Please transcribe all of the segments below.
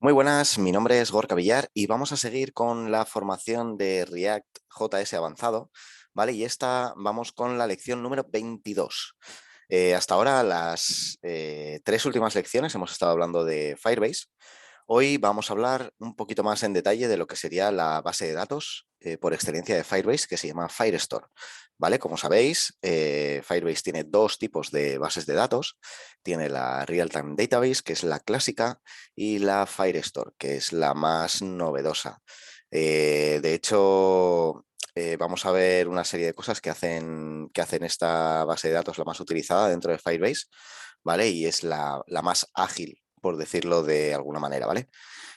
Muy buenas, mi nombre es Gorka Villar y vamos a seguir con la formación de React JS avanzado, ¿vale? Y esta vamos con la lección número 22. Hasta ahora las tres últimas lecciones hemos estado hablando de Firebase. Hoy vamos a hablar un poquito más en detalle de lo que sería la base de datos por excelencia de Firebase, que se llama Firestore. ¿Vale? Como sabéis, Firebase tiene dos tipos de bases de datos. Tiene la Real-Time Database, que es la clásica, y la Firestore, que es la más novedosa. De hecho, vamos a ver una serie de cosas que hacen esta base de datos la más utilizada dentro de Firebase, ¿vale? Y es la más ágil, por decirlo de alguna manera, ¿vale?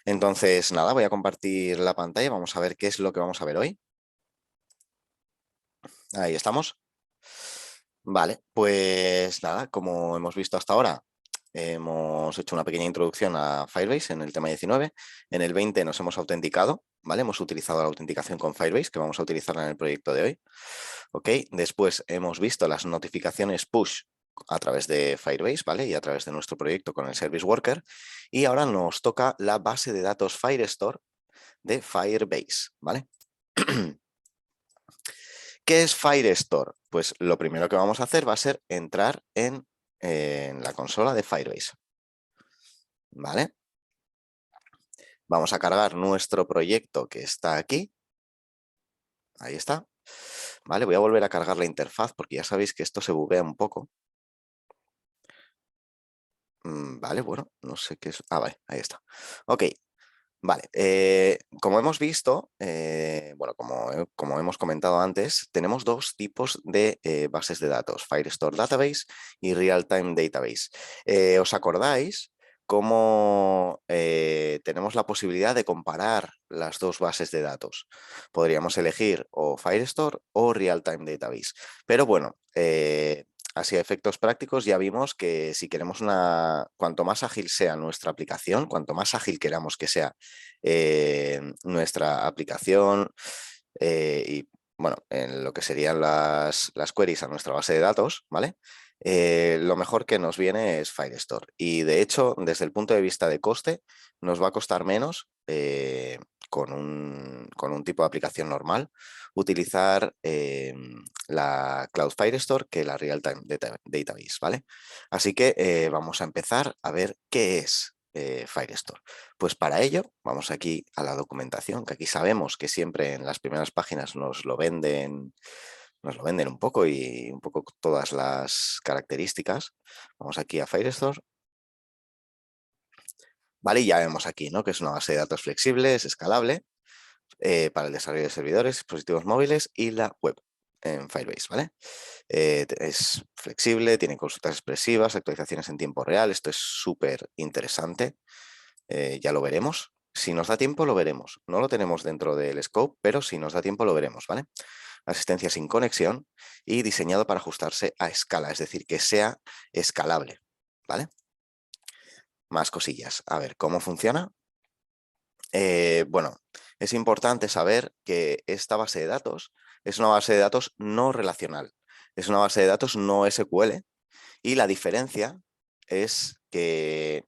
Entonces, nada, voy a compartir la pantalla, vamos a ver qué es lo que vamos a ver hoy. Ahí estamos. Vale, pues nada, como hemos visto hasta ahora, hemos hecho una pequeña introducción a Firebase en el tema 19. En el 20 nos hemos autenticado, ¿vale? Hemos utilizado la autenticación con Firebase, que vamos a utilizarla en el proyecto de hoy. ¿Ok? Después hemos visto las notificaciones push a través de Firebase, ¿vale? Y a través de nuestro proyecto con el Service Worker. Y ahora nos toca la base de datos Firestore de Firebase, ¿vale? ¿Qué es Firestore? Pues lo primero que vamos a hacer va a ser entrar en la consola de Firebase, ¿vale? Vamos a cargar nuestro proyecto que está aquí. Ahí está. Vale, voy a volver a cargar la interfaz porque ya sabéis que esto se buguea un poco. Vale, bueno, no sé qué es. Ah, vale, ahí está. Ok, vale. Como hemos visto, bueno, como hemos comentado antes, tenemos dos tipos de bases de datos, Firestore Database y Real-Time Database. ¿Os acordáis cómo tenemos la posibilidad de comparar las dos bases de datos? Podríamos elegir o Firestore o Real-Time Database. Pero bueno, así a efectos prácticos ya vimos que si queremos cuanto más ágil sea nuestra aplicación, cuanto más ágil queramos que sea nuestra aplicación y bueno, en lo que serían las queries a nuestra base de datos, ¿vale? Lo mejor que nos viene es Firestore. Y de hecho, desde el punto de vista de coste, nos va a costar menos con un tipo de aplicación normal utilizar la Cloud Firestore que la Real-Time Database, ¿vale? Así que vamos a empezar a ver qué es Firestore. Pues para ello, vamos aquí a la documentación, que aquí sabemos que siempre en las primeras páginas nos lo venden un poco y un poco todas las características. Vamos aquí a Firestore. Vale, y ya vemos aquí, ¿no? Que es una base de datos flexible, es escalable para el desarrollo de servidores, dispositivos móviles y la web en Firebase, ¿vale? Es flexible, tiene consultas expresivas, actualizaciones en tiempo real. Esto es súper interesante. Ya lo veremos. Si nos da tiempo, lo veremos. No lo tenemos dentro del scope, pero si nos da tiempo, lo veremos, ¿vale? Asistencia sin conexión y diseñado para ajustarse a escala, es decir, que sea escalable, ¿vale? Más cosillas. A ver, ¿cómo funciona? Bueno, es importante saber que esta base de datos es una base de datos no relacional. Es una base de datos no SQL y la diferencia es que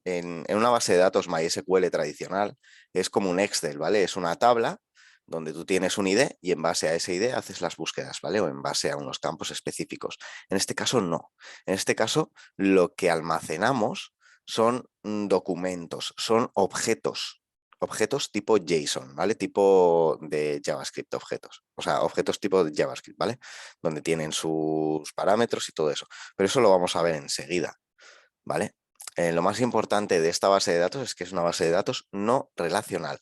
en una base de datos MySQL tradicional es como un Excel, ¿vale? Es una tabla donde tú tienes un ID y en base a ese ID haces las búsquedas, ¿vale? O en base a unos campos específicos. En este caso no. En este caso lo que almacenamos son documentos, son objetos tipo JSON, ¿vale? Tipo de JavaScript objetos, o sea, objetos tipo de JavaScript, ¿vale? Donde tienen sus parámetros y todo eso. Pero eso lo vamos a ver enseguida, ¿vale? Lo más importante de esta base de datos es que es una base de datos no relacional,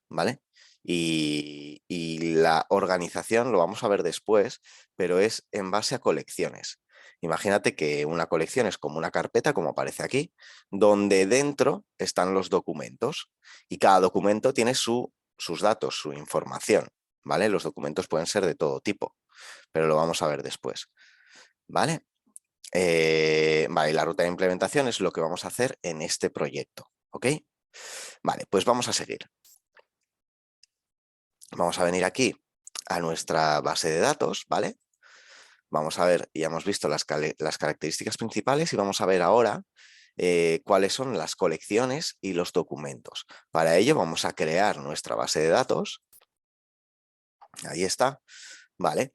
¿vale? Y la organización lo vamos a ver después, pero es en base a colecciones. Imagínate que una colección es como una carpeta, como aparece aquí, donde dentro están los documentos y cada documento tiene sus datos, su información, ¿vale? Los documentos pueden ser de todo tipo, pero lo vamos a ver después, ¿vale? Vale, la ruta de implementación es lo que vamos a hacer en este proyecto, ¿ok? Vale, pues vamos a seguir. Vamos a venir aquí a nuestra base de datos, ¿vale? Vamos a ver, ya hemos visto las características principales y vamos a ver ahora cuáles son las colecciones y los documentos. Para ello vamos a crear nuestra base de datos. Ahí está. Vale,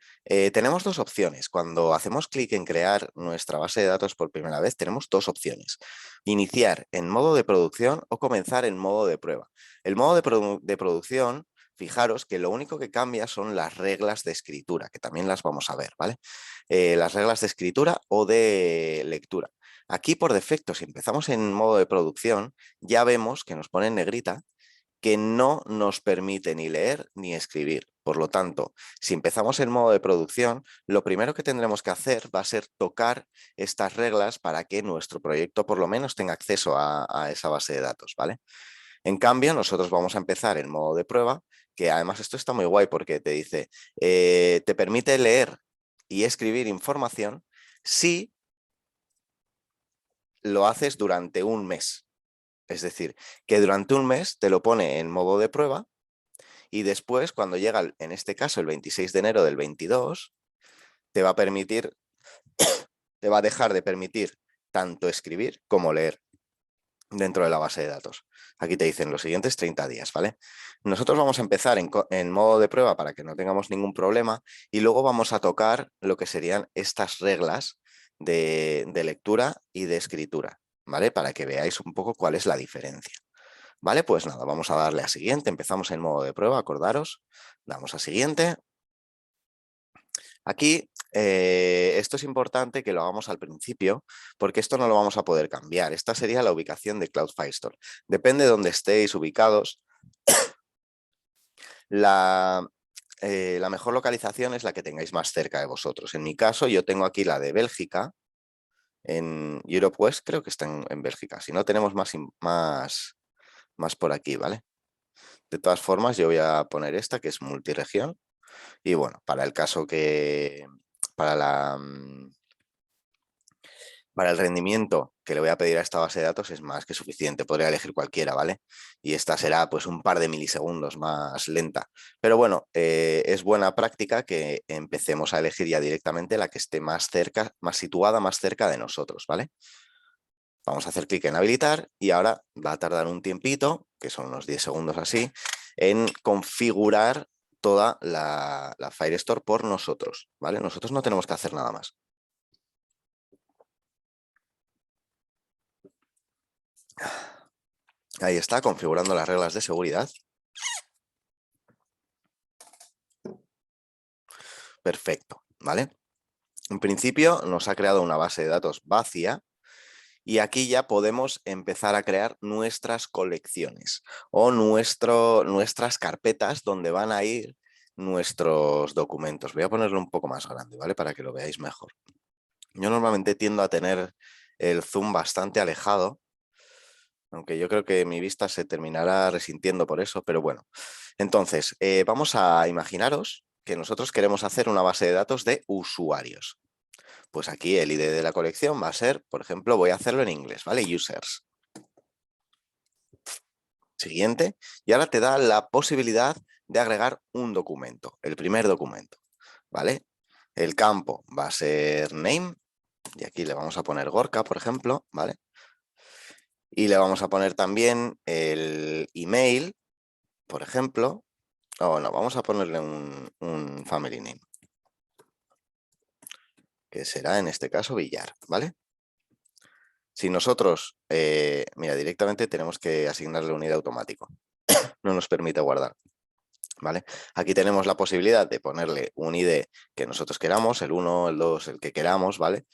tenemos dos opciones. Cuando hacemos clic en crear nuestra base de datos por primera vez, tenemos dos opciones. Iniciar en modo de producción o comenzar en modo de prueba. El modo de producción, fijaros que lo único que cambia son las reglas de escritura, que también las vamos a ver, ¿vale? Las reglas de escritura o de lectura. Aquí por defecto, si empezamos en modo de producción, ya vemos que nos pone en negrita que no nos permite ni leer ni escribir. Por lo tanto, si empezamos en modo de producción, lo primero que tendremos que hacer va a ser tocar estas reglas para que nuestro proyecto por lo menos tenga acceso a esa base de datos, ¿vale? En cambio, nosotros vamos a empezar en modo de prueba, que además esto está muy guay porque te dice, te permite leer y escribir información si lo haces durante un mes. Es decir, que durante un mes te lo pone en modo de prueba y después, cuando llega, en este caso, el 26 de enero del 22, te va a permitir, te va a dejar de permitir tanto escribir como leer dentro de la base de datos. Aquí te dicen los siguientes 30 días, ¿vale? Nosotros vamos a empezar en modo de prueba para que no tengamos ningún problema y luego vamos a tocar lo que serían estas reglas de lectura y de escritura, ¿vale? Para que veáis un poco cuál es la diferencia. Vale, pues nada, vamos a darle a siguiente. Empezamos en modo de prueba, acordaros. Damos a siguiente. Aquí esto es importante que lo hagamos al principio porque esto no lo vamos a poder cambiar. Esta sería la ubicación de Cloud Firestore. Depende de dónde estéis ubicados. La mejor localización es la que tengáis más cerca de vosotros. En mi caso, yo tengo aquí la de Bélgica. En Europe West creo que está en Bélgica. Si no, tenemos más por aquí, ¿vale? De todas formas, yo voy a poner esta que es multiregión. Y bueno, para el caso que, para el rendimiento que le voy a pedir a esta base de datos es más que suficiente. Podría elegir cualquiera, ¿vale? Y esta será pues un par de milisegundos más lenta. Pero bueno, es buena práctica que empecemos a elegir ya directamente la que esté más cerca, más situada, más cerca de nosotros, ¿vale? Vamos a hacer clic en habilitar y ahora va a tardar un tiempito, que son unos 10 segundos así, en configurar toda la Firestore por nosotros, ¿vale? Nosotros no tenemos que hacer nada más. Ahí está, configurando las reglas de seguridad. Perfecto, ¿vale? En principio nos ha creado una base de datos vacía y aquí ya podemos empezar a crear nuestras colecciones o nuestras carpetas donde van a ir nuestros documentos. Voy a ponerlo un poco más grande, ¿vale? Para que lo veáis mejor. Yo normalmente tiendo a tener el zoom bastante alejado, aunque yo creo que mi vista se terminará resintiendo por eso, pero bueno. Entonces, vamos a imaginaros que nosotros queremos hacer una base de datos de usuarios. Pues aquí el ID de la colección va a ser, por ejemplo, voy a hacerlo en inglés, ¿vale? Users. Siguiente. Y ahora te da la posibilidad de agregar un documento, el primer documento, ¿vale? El campo va a ser name, y aquí le vamos a poner Gorka, por ejemplo, ¿vale? Y le vamos a poner también el email, por ejemplo, o no, vamos a ponerle un family name, que será en este caso Villar, ¿vale? Si nosotros, mira, directamente tenemos que asignarle un ID automático, no nos permite guardar. ¿Vale? Aquí tenemos la posibilidad de ponerle un ID que nosotros queramos, el 1, el 2, el que queramos, ¿vale?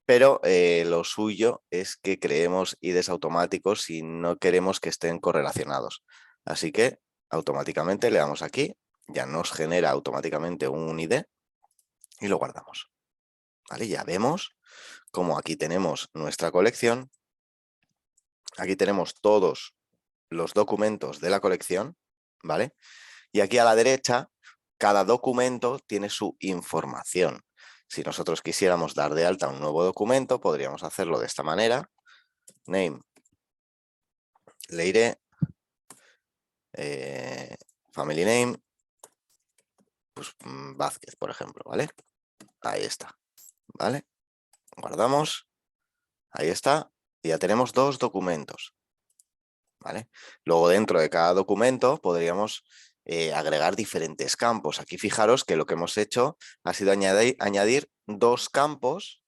Pero lo suyo es que creemos IDs automáticos si no queremos que estén correlacionados. Así que automáticamente le damos aquí, ya nos genera automáticamente un ID y lo guardamos. ¿Vale? Ya vemos como aquí tenemos nuestra colección, aquí tenemos todos los documentos de la colección, ¿vale? Y aquí a la derecha, cada documento tiene su información. Si nosotros quisiéramos dar de alta un nuevo documento, podríamos hacerlo de esta manera. Name, Leire, family name, pues Vázquez, por ejemplo, ¿vale? Ahí está, ¿vale? Guardamos Ahí está. Y ya tenemos dos documentos. ¿Vale? Luego dentro de cada documento podríamos agregar diferentes campos. Aquí fijaros que lo que hemos hecho ha sido añadir dos campos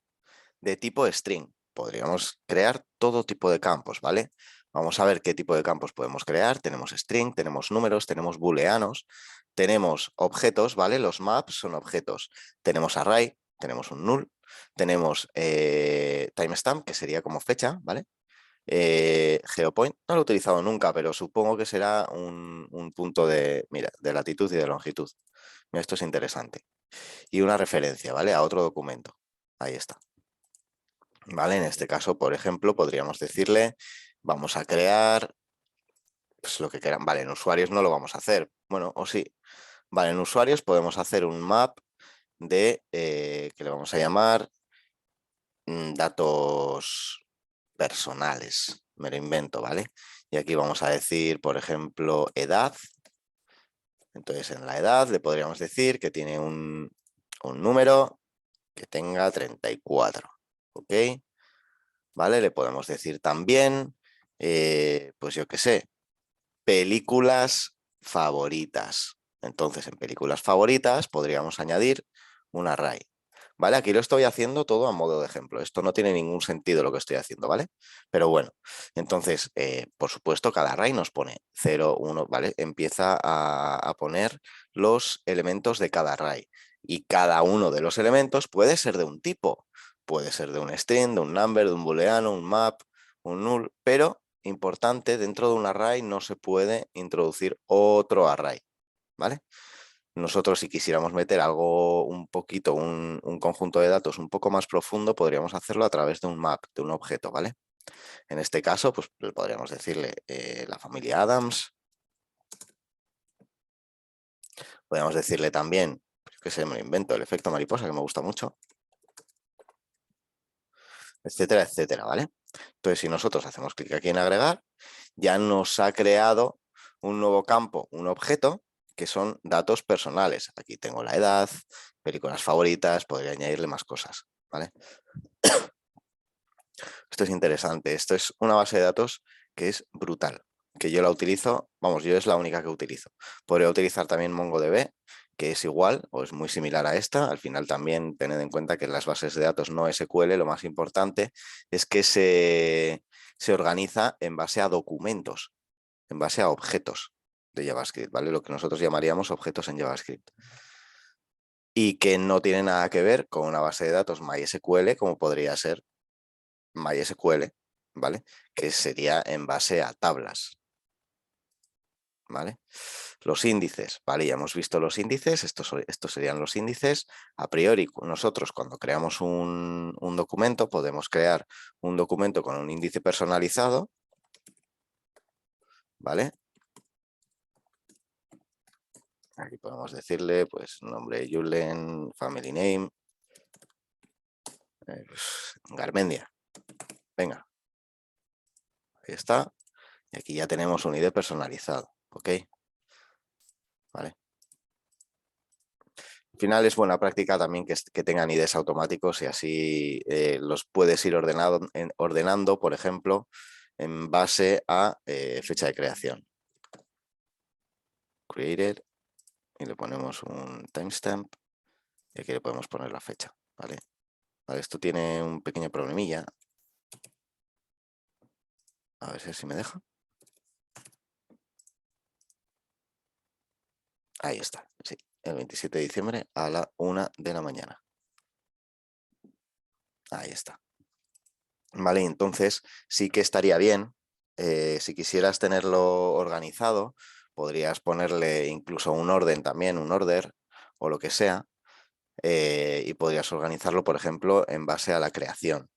de tipo string. Podríamos crear todo tipo de campos, ¿vale? Vamos a ver qué tipo de campos podemos crear. Tenemos string, tenemos números, tenemos booleanos, tenemos objetos, ¿vale? Los maps son objetos. Tenemos array, tenemos un null, tenemos timestamp, que sería como fecha, ¿vale? Geopoint no lo he utilizado nunca, pero supongo que será un punto de, mira, de latitud y de longitud. Mira, esto es interesante. Y una referencia, ¿vale? A otro documento. Ahí está. ¿Vale? En este caso, por ejemplo, podríamos decirle, vamos a crear pues, lo que quieran. Vale, en usuarios no lo vamos a hacer. Bueno, o sí. Vale, en usuarios podemos hacer un map de, que le vamos a llamar datos personales. Me lo invento, ¿vale? Y aquí vamos a decir, por ejemplo, edad. Entonces, en la edad le podríamos decir que tiene un número que tenga 34. ¿Ok? ¿Vale? Le podemos decir también, pues yo qué sé, películas favoritas. Entonces, en películas favoritas podríamos añadir un array. ¿Vale? Aquí lo estoy haciendo todo a modo de ejemplo. Esto no tiene ningún sentido lo que estoy haciendo, ¿vale? Pero bueno, entonces, por supuesto, cada array nos pone 0, 1, ¿vale? Empieza a poner los elementos de cada array. Y cada uno de los elementos puede ser de un tipo. Puede ser de un string, de un number, de un booleano, un map, un null, pero importante, dentro de un array no se puede introducir otro array, ¿vale? Nosotros, si quisiéramos meter algo un poquito, un conjunto de datos un poco más profundo, podríamos hacerlo a través de un map, de un objeto, ¿vale? En este caso, pues podríamos decirle la familia Adams. Podríamos decirle también, que se me lo invento, el efecto mariposa, que me gusta mucho, etcétera, etcétera, ¿vale? Entonces, si nosotros hacemos clic aquí en agregar, ya nos ha creado un nuevo campo, un objeto, que son datos personales. Aquí tengo la edad, películas favoritas, podría añadirle más cosas, ¿vale? Esto es interesante. Esto es una base de datos que es brutal, que yo la utilizo, vamos, yo es la única que utilizo. Podría utilizar también MongoDB, que es igual o es muy similar a esta. Al final también tened en cuenta que en las bases de datos no SQL lo más importante es que se organiza en base a documentos, en base a objetos de JavaScript, ¿vale? Lo que nosotros llamaríamos objetos en JavaScript. Y que no tiene nada que ver con una base de datos MySQL como podría ser MySQL, ¿vale? Que sería en base a tablas, ¿vale? Los índices, ¿vale? Ya hemos visto los índices, estos serían los índices. A priori, nosotros cuando creamos un documento, podemos crear un documento con un índice personalizado, ¿vale? Aquí podemos decirle, pues, nombre Julen, family name, pues, Garmendia. Venga, ahí está. Y aquí ya tenemos un ID personalizado, ¿ok? Vale. Al final es buena práctica también que tengan IDs automáticos y así los puedes ir ordenando, por ejemplo, en base a fecha de creación. Created, y le ponemos un timestamp y aquí le podemos poner la fecha, ¿vale? Vale, esto tiene un pequeño problemilla. A ver si así me deja. Ahí está, sí, el 27 de diciembre a la 1 de la mañana. Ahí está. Vale, entonces sí que estaría bien, si quisieras tenerlo organizado, podrías ponerle incluso un orden también, un order o lo que sea, y podrías organizarlo, por ejemplo, en base a la creación,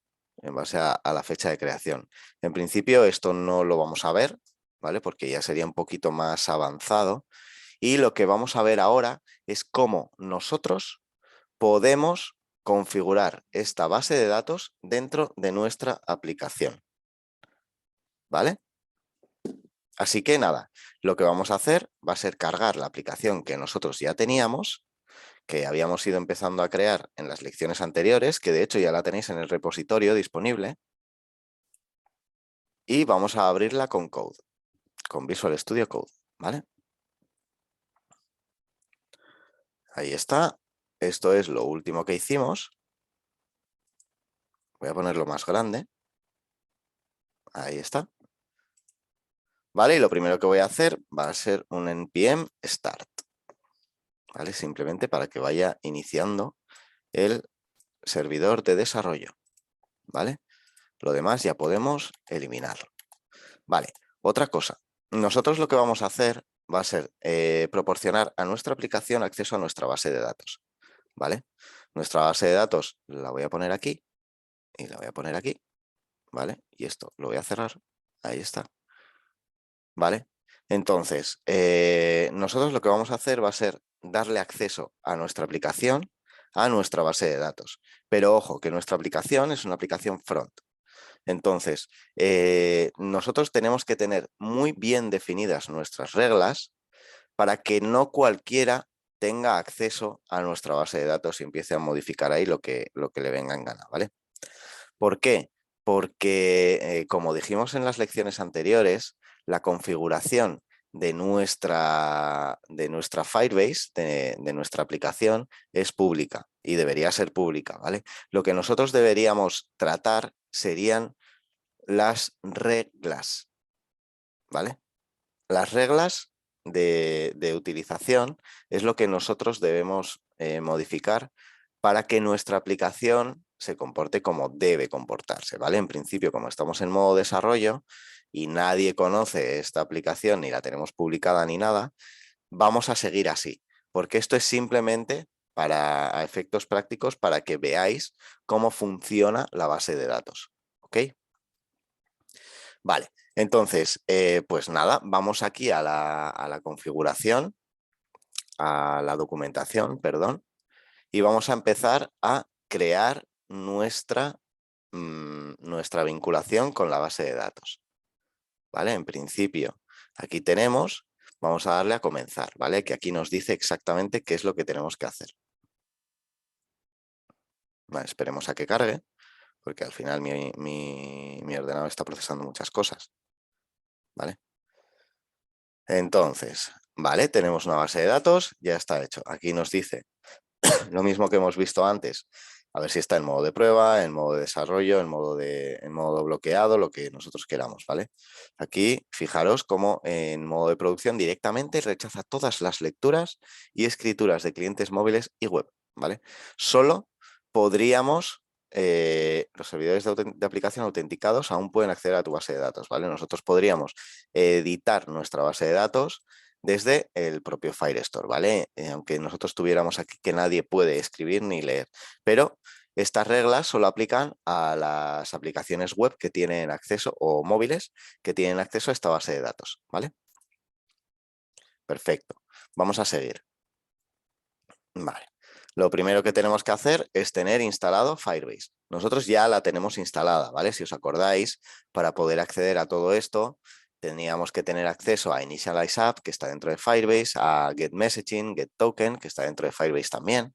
en base a la fecha de creación. En principio esto no lo vamos a ver, ¿vale? Porque ya sería un poquito más avanzado. Y lo que vamos a ver ahora es cómo nosotros podemos configurar esta base de datos dentro de nuestra aplicación, ¿vale? Así que nada, lo que vamos a hacer va a ser cargar la aplicación que nosotros ya teníamos, que habíamos ido empezando a crear en las lecciones anteriores, que de hecho ya la tenéis en el repositorio disponible, y vamos a abrirla con Code, con Visual Studio Code, ¿vale? Ahí está. Esto es lo último que hicimos. Voy a ponerlo más grande. Ahí está. ¿Vale? Y lo primero que voy a hacer va a ser un npm start. ¿Vale? Simplemente para que vaya iniciando el servidor de desarrollo. ¿Vale? Lo demás ya podemos eliminarlo. Vale, otra cosa. Nosotros lo que vamos a hacer va a ser proporcionar a nuestra aplicación acceso a nuestra base de datos. ¿Vale? Nuestra base de datos la voy a poner aquí y la voy a poner aquí. ¿Vale? Y esto lo voy a cerrar. Ahí está. ¿Vale? Entonces, nosotros lo que vamos a hacer va a ser darle acceso a nuestra aplicación, a nuestra base de datos. Pero ojo, que nuestra aplicación es una aplicación front. Entonces, nosotros tenemos que tener muy bien definidas nuestras reglas para que no cualquiera tenga acceso a nuestra base de datos y empiece a modificar ahí lo que le venga en gana, ¿vale? ¿Por qué? Porque, como dijimos en las lecciones anteriores, la configuración de nuestra Firebase, de nuestra aplicación, es pública y debería ser pública, ¿vale? Lo que nosotros deberíamos tratar serían las reglas, ¿vale? Las reglas de utilización es lo que nosotros debemos modificar para que nuestra aplicación se comporte como debe comportarse, ¿vale? En principio, como estamos en modo desarrollo y nadie conoce esta aplicación ni la tenemos publicada ni nada, vamos a seguir así, porque esto es simplemente para a efectos prácticos para que veáis cómo funciona la base de datos, ¿ok? Vale, entonces, pues nada, vamos aquí a la configuración, a la documentación, perdón, y vamos a empezar a crear nuestra vinculación con la base de datos. ¿Vale? En principio, aquí tenemos, vamos a darle a comenzar, ¿vale? Que aquí nos dice exactamente qué es lo que tenemos que hacer. Vale, esperemos a que cargue, porque al final mi ordenador está procesando muchas cosas. ¿Vale? Entonces, vale, tenemos una base de datos, ya está hecho. Aquí nos dice lo mismo que hemos visto antes, a ver si está en modo de prueba, en modo de desarrollo, en modo bloqueado, lo que nosotros queramos, ¿vale? Aquí, fijaros cómo en modo de producción directamente rechaza todas las lecturas y escrituras de clientes móviles y web, ¿vale? Solo podríamos, los servidores de aplicación autenticados aún pueden acceder a tu base de datos, ¿vale? Nosotros podríamos editar nuestra base de datos desde el propio Firestore, ¿vale? Aunque nosotros tuviéramos aquí que nadie puede escribir ni leer, pero estas reglas solo aplican a las aplicaciones web que tienen acceso o móviles que tienen acceso a esta base de datos, ¿vale? Perfecto. Vamos a seguir. Vale. Lo primero que tenemos que hacer es tener instalado Firebase. Nosotros ya la tenemos instalada, ¿vale? Si os acordáis, para poder acceder a todo esto, teníamos que tener acceso a Initialize App, que está dentro de Firebase, a Get Messaging, Get Token, que está dentro de Firebase también,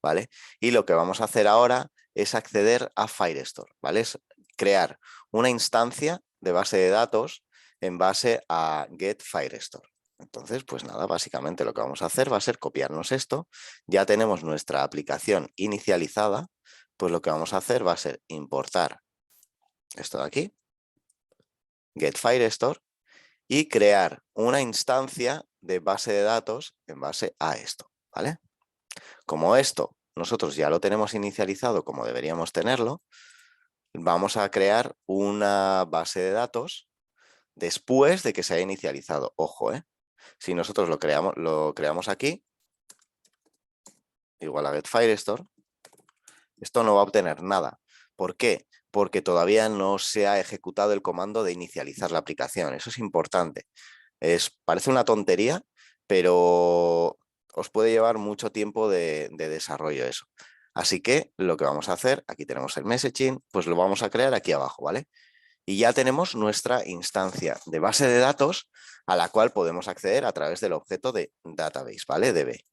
¿vale? Y lo que vamos a hacer ahora es acceder a Firestore, ¿vale? Es crear una instancia de base de datos en base a Get Firestore. Entonces, pues nada, básicamente lo que vamos a hacer va a ser copiarnos esto. Ya tenemos nuestra aplicación inicializada, pues lo que vamos a hacer va a ser importar esto de aquí, Get Firestore, y crear una instancia de base de datos en base a esto, ¿vale? Como esto nosotros ya lo tenemos inicializado como deberíamos tenerlo, vamos a crear una base de datos después de que se haya inicializado. Ojo, si nosotros lo creamos aquí, igual a Get Firestore, esto no va a obtener nada. ¿Por qué? Porque todavía no se ha ejecutado el comando de inicializar la aplicación. Eso es importante. Parece una tontería, pero os puede llevar mucho tiempo de desarrollo eso. Así que lo que vamos a hacer, aquí tenemos el messaging, pues lo vamos a crear aquí abajo, ¿vale? Y ya tenemos nuestra instancia de base de datos a la cual podemos acceder a través del objeto de database, ¿vale? DB.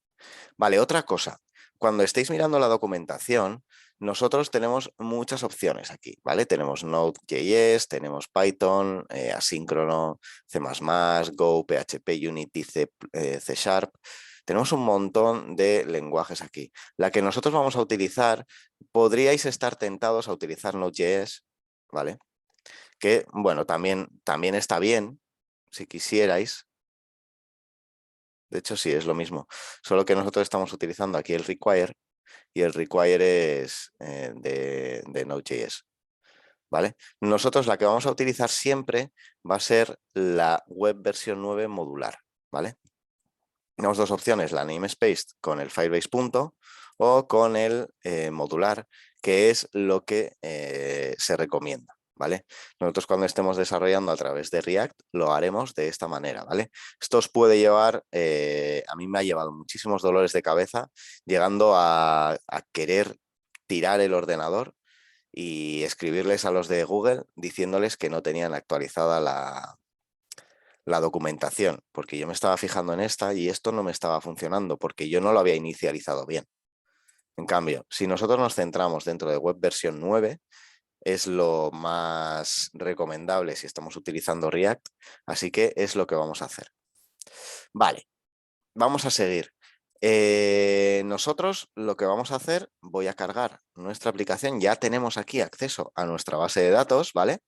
Vale, otra cosa. Cuando estéis mirando la documentación, nosotros tenemos muchas opciones aquí, ¿vale? Tenemos Node.js, tenemos Python, asíncrono, C++, Go, PHP, Unity, C Sharp. Tenemos un montón de lenguajes aquí. La que nosotros vamos a utilizar, podríais estar tentados a utilizar Node.js, ¿vale? Que, bueno, también está bien, si quisierais. De hecho, sí, es lo mismo. Solo que nosotros estamos utilizando aquí el require y el require es de Node.js, ¿vale? Nosotros la que vamos a utilizar siempre va a ser la web versión 9 modular, ¿vale? Tenemos dos opciones, la namespace con el Firebase punto o con el modular, que es lo que se recomienda, ¿vale? Nosotros cuando estemos desarrollando a través de React lo haremos de esta manera, ¿vale? Esto os puede llevar, a mí me ha llevado muchísimos dolores de cabeza, llegando a querer tirar el ordenador y escribirles a los de Google diciéndoles que no tenían actualizada la documentación, porque yo me estaba fijando en esta y esto no me estaba funcionando porque yo no lo había inicializado bien. En cambio, si nosotros nos centramos dentro de web versión 9, es lo más recomendable si estamos utilizando React, así que es lo que vamos a hacer. Vale, vamos a seguir. Nosotros lo que vamos a hacer, voy a cargar nuestra aplicación, ya tenemos aquí acceso a nuestra base de datos, ¿vale?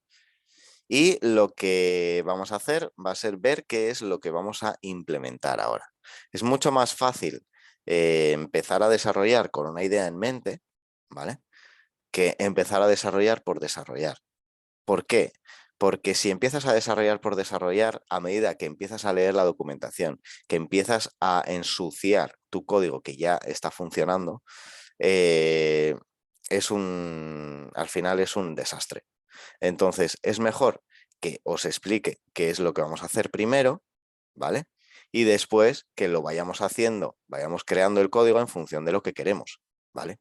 Y lo que vamos a hacer va a ser ver qué es lo que vamos a implementar ahora. Es mucho más fácil empezar a desarrollar con una idea en mente, ¿vale? Que empezar a desarrollar por desarrollar. ¿Por qué? Porque si empiezas a desarrollar por desarrollar, a medida que empiezas a leer la documentación, que empiezas a ensuciar tu código que ya está funcionando, al final es un desastre. Entonces, es mejor que os explique qué es lo que vamos a hacer primero, ¿vale? Y después que lo vayamos haciendo, vayamos creando el código en función de lo que queremos, ¿vale?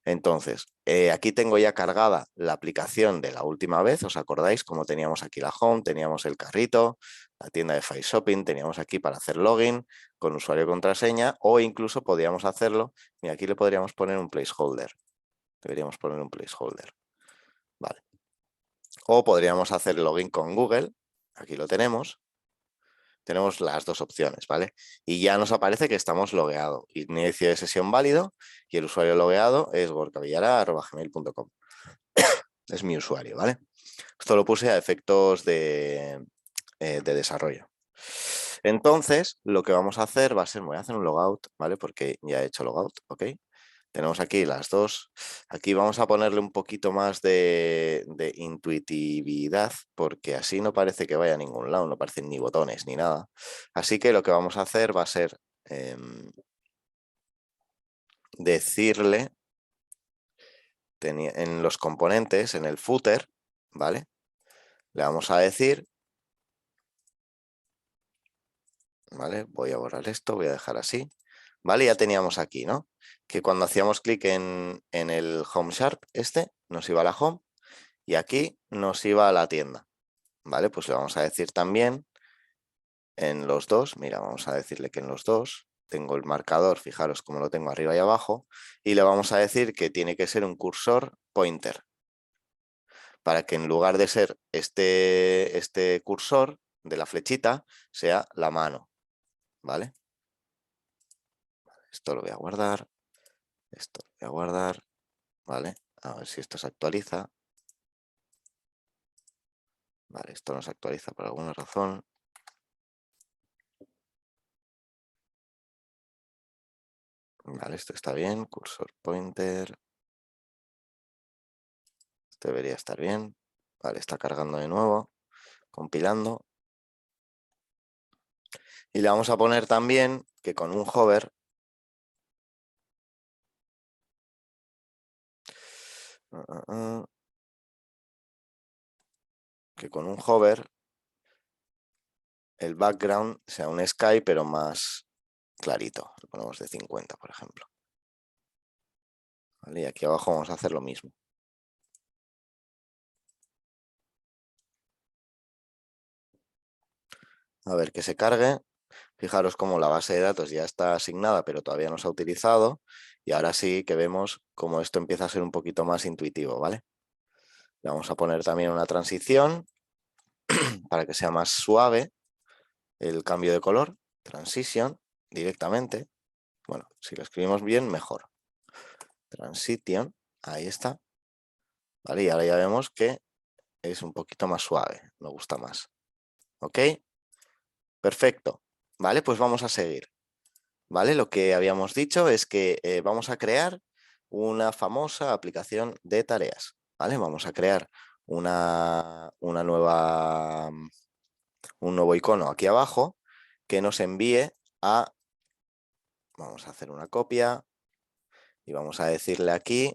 Entonces, aquí tengo ya cargada la aplicación de la última vez, ¿os acordáis? Como teníamos aquí la home, teníamos el carrito, la tienda de File Shopping, teníamos aquí para hacer login con usuario y contraseña, o incluso podríamos hacerlo, y aquí le podríamos poner un placeholder. Deberíamos poner un placeholder, ¿vale? O podríamos hacer login con Google, aquí lo tenemos. Tenemos las dos opciones, ¿vale? Y ya nos aparece que estamos logueado. Inicio de sesión válido y el usuario logueado es gorkavillara@gmail.com. Es mi usuario, ¿vale? Esto lo puse a efectos de desarrollo. Entonces, lo que vamos a hacer va a ser, voy a hacer un logout, ¿vale? Porque ya he hecho logout, ¿ok? Tenemos aquí las dos. Aquí vamos a ponerle un poquito más de intuitividad, porque así no parece que vaya a ningún lado, no parecen ni botones ni nada. Así que lo que vamos a hacer va a ser decirle en los componentes, en el footer, ¿vale? Le vamos a decir, ¿vale? Voy a borrar esto, voy a dejar así. ¿Vale? Ya teníamos aquí, ¿no? Que cuando hacíamos clic en el Home Sharp, nos iba a la Home y aquí nos iba a la tienda. ¿Vale? Pues le vamos a decir también en los dos, mira, vamos a decirle que en los dos tengo el marcador, fijaros cómo lo tengo arriba y abajo, y le vamos a decir que tiene que ser un cursor pointer, para que en lugar de ser este cursor de la flechita, sea la mano, ¿vale? Esto lo voy a guardar, esto lo voy a guardar, ¿vale? A ver si esto se actualiza. Vale, esto no se actualiza por alguna razón. Vale, esto está bien, cursor pointer. Esto debería estar bien. Vale, está cargando de nuevo, compilando. Y le vamos a poner también que con un hover el background sea un sky pero más clarito. Lo ponemos de 50, por ejemplo. ¿Vale? Y aquí abajo vamos a hacer lo mismo. A ver que se cargue. Fijaros cómo la base de datos ya está asignada, pero todavía no se ha utilizado. Y ahora sí que vemos cómo esto empieza a ser un poquito más intuitivo, ¿vale? Le vamos a poner también una transición para que sea más suave el cambio de color. Transition directamente. Bueno, si lo escribimos bien, mejor. Transition, ahí está. Vale, y ahora ya vemos que es un poquito más suave, me gusta más. ¿Ok? Perfecto. Vale, pues vamos a seguir. Vale, lo que habíamos dicho es que vamos a crear una famosa aplicación de tareas. Vale, vamos a crear una nueva, un nuevo icono aquí abajo que nos envíe a... Vamos a hacer una copia y vamos a decirle aquí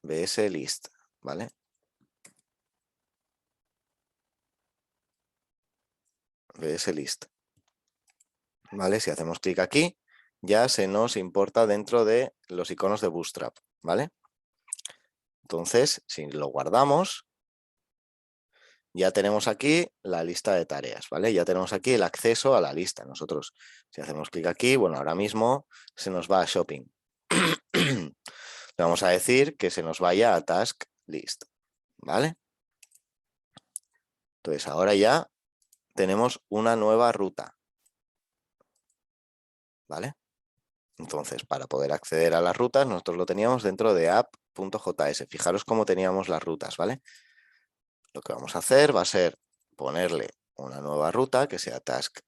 bslist, ¿vale? bslist. ¿Vale? Si hacemos clic aquí, ya se nos importa dentro de los iconos de Bootstrap, ¿vale? Entonces, si lo guardamos, ya tenemos aquí la lista de tareas, ¿vale? Ya tenemos aquí el acceso a la lista. Nosotros, si hacemos clic aquí, bueno, ahora mismo se nos va a Shopping. Le vamos a decir que se nos vaya a Task List, ¿vale? Entonces, ahora ya tenemos una nueva ruta, ¿vale? Entonces, para poder acceder a las rutas, nosotros lo teníamos dentro de app.js. Fijaros cómo teníamos las rutas, ¿vale? Lo que vamos a hacer va a ser ponerle una nueva ruta que sea task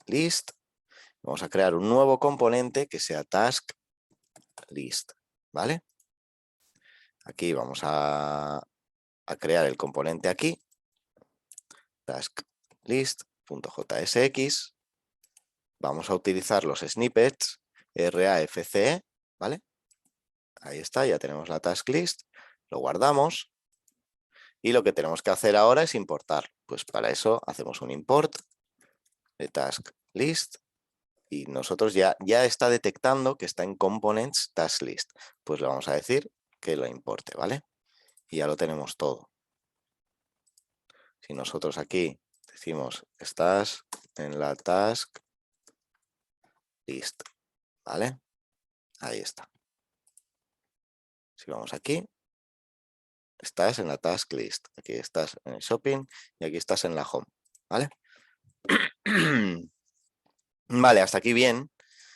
list. Vamos a crear un nuevo componente que sea task list, ¿vale? Aquí vamos a crear el componente aquí, task list.jsx. Vamos a utilizar los snippets RAFCE, ¿vale? Ahí está, ya tenemos la task list, lo guardamos y lo que tenemos que hacer ahora es importar. Pues para eso hacemos un import de task list y nosotros ya está detectando que está en components task list. Pues le vamos a decir que lo importe, ¿vale? Y ya lo tenemos todo. Si nosotros aquí decimos estás en la task list, ¿vale? Ahí está. Si vamos aquí, estás en la task list. Aquí estás en el shopping y aquí estás en la home, ¿vale? Vale, hasta aquí bien.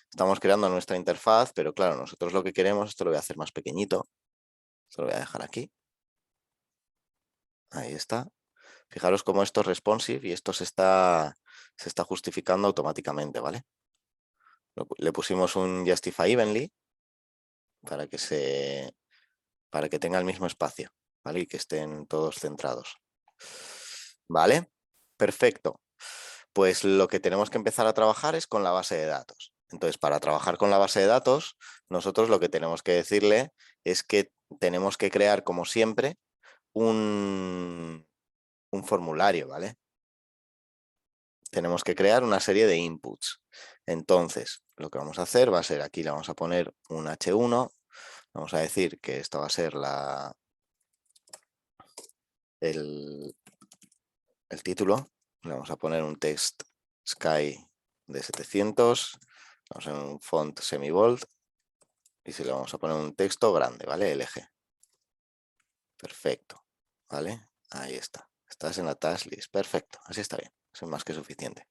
Estamos creando nuestra interfaz, pero claro, nosotros lo que queremos, esto lo voy a hacer más pequeñito. Esto lo voy a dejar aquí. Ahí está. Fijaros cómo esto es responsive y esto se está justificando automáticamente, ¿vale? Le pusimos un justify evenly para que tenga el mismo espacio, ¿vale? Y que estén todos centrados. ¿Vale? Perfecto. Pues lo que tenemos que empezar a trabajar es con la base de datos. Entonces, para trabajar con la base de datos, nosotros lo que tenemos que decirle es que tenemos que crear, como siempre, un formulario, ¿vale? Tenemos que crear una serie de inputs. Entonces, lo que vamos a hacer va a ser, aquí le vamos a poner un H1, vamos a decir que esto va a ser el título, le vamos a poner un text sky de 700, vamos a poner un font semi-bold y se le vamos a poner un texto grande, ¿vale? LG. Perfecto, ¿vale? Ahí está. Estás en la task list. Perfecto, así está bien. Eso es más que suficiente.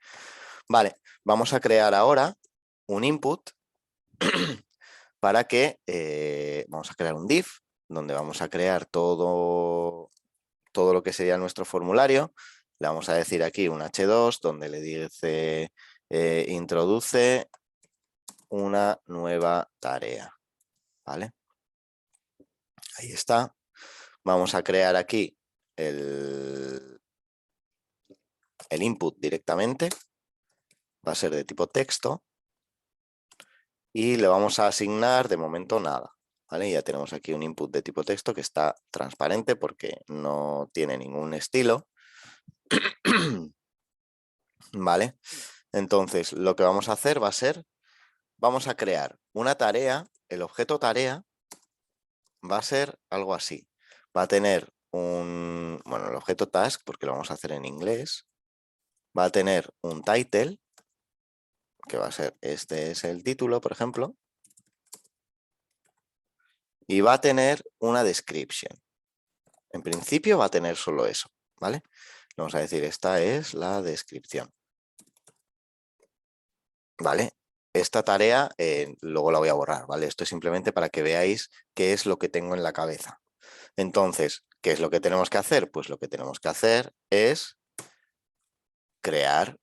Vale, vamos a crear ahora un input para que vamos a crear un div donde vamos a crear todo lo que sería nuestro formulario. Le vamos a decir aquí un H2 donde le dice introduce una nueva tarea, ¿vale? Ahí está. Vamos a crear aquí el input directamente. Va a ser de tipo texto. Y le vamos a asignar de momento nada. ¿Vale? Ya tenemos aquí un input de tipo texto que está transparente porque no tiene ningún estilo. ¿Vale? Entonces, lo que vamos a hacer va a ser, vamos a crear una tarea, el objeto tarea va a ser algo así. Va a tener bueno, el objeto task, porque lo vamos a hacer en inglés, va a tener un title, que va a ser, este es el título, por ejemplo. y va a tener una description. En principio va a tener solo eso, ¿vale? Vamos a decir, esta es la descripción. ¿Vale? Esta tarea luego la voy a borrar, ¿vale? Esto es simplemente para que veáis qué es lo que tengo en la cabeza. Entonces, ¿qué es lo que tenemos que hacer? Pues lo que tenemos que hacer es crear.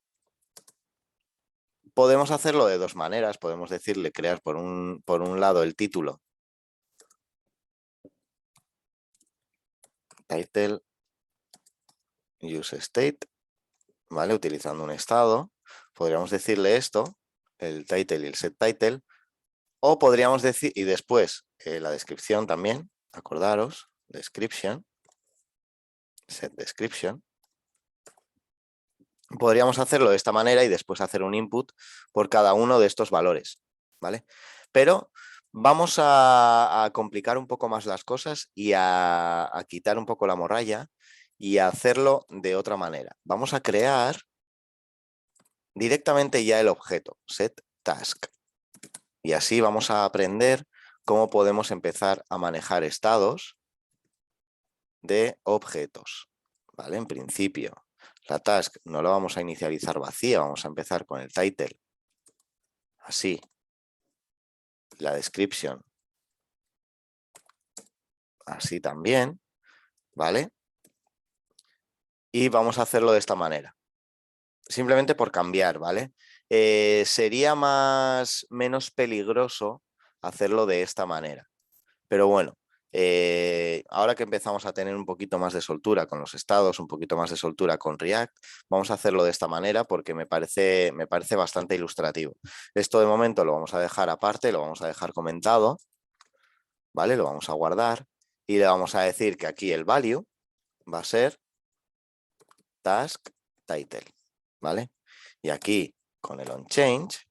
Podemos hacerlo de dos maneras. Podemos decirle crear por un lado el título. Title use state, ¿vale? Utilizando un estado. Podríamos decirle esto, el title y el set title. O podríamos decir, y después la descripción también, acordaros, description, set description. Podríamos hacerlo de esta manera y después hacer un input por cada uno de estos valores, ¿vale? Pero vamos a complicar un poco más las cosas y a quitar un poco la morralla y a hacerlo de otra manera. Vamos a crear directamente ya el objeto, set task. Y así vamos a aprender cómo podemos empezar a manejar estados de objetos, ¿vale? En principio, la task no la vamos a inicializar vacía, vamos a empezar con el title, así, la description, así también, ¿vale? Y vamos a hacerlo de esta manera, simplemente por cambiar, ¿vale? Sería menos peligroso hacerlo de esta manera, pero bueno, ahora que empezamos a tener un poquito más de soltura con los estados, un poquito más de soltura con React, vamos a hacerlo de esta manera porque me parece bastante ilustrativo. Esto de momento lo vamos a dejar aparte, lo vamos a dejar comentado, ¿vale? Lo vamos a guardar y le vamos a decir que aquí el value va a ser task title, ¿vale? Y aquí con el onChange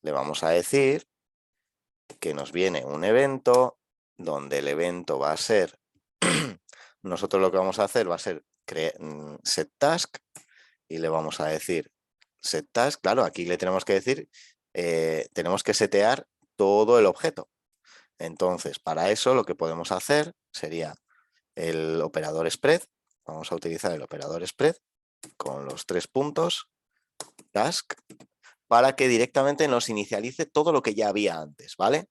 le vamos a decir que nos viene un evento donde el evento va a ser, nosotros lo que vamos a hacer va a ser set task y le vamos a decir set task, claro, aquí le tenemos que decir, tenemos que setear todo el objeto. Entonces, para eso lo que podemos hacer sería el operador spread, vamos a utilizar el operador spread con los 3 puntos, task, para que directamente nos inicialice todo lo que ya había antes, ¿vale?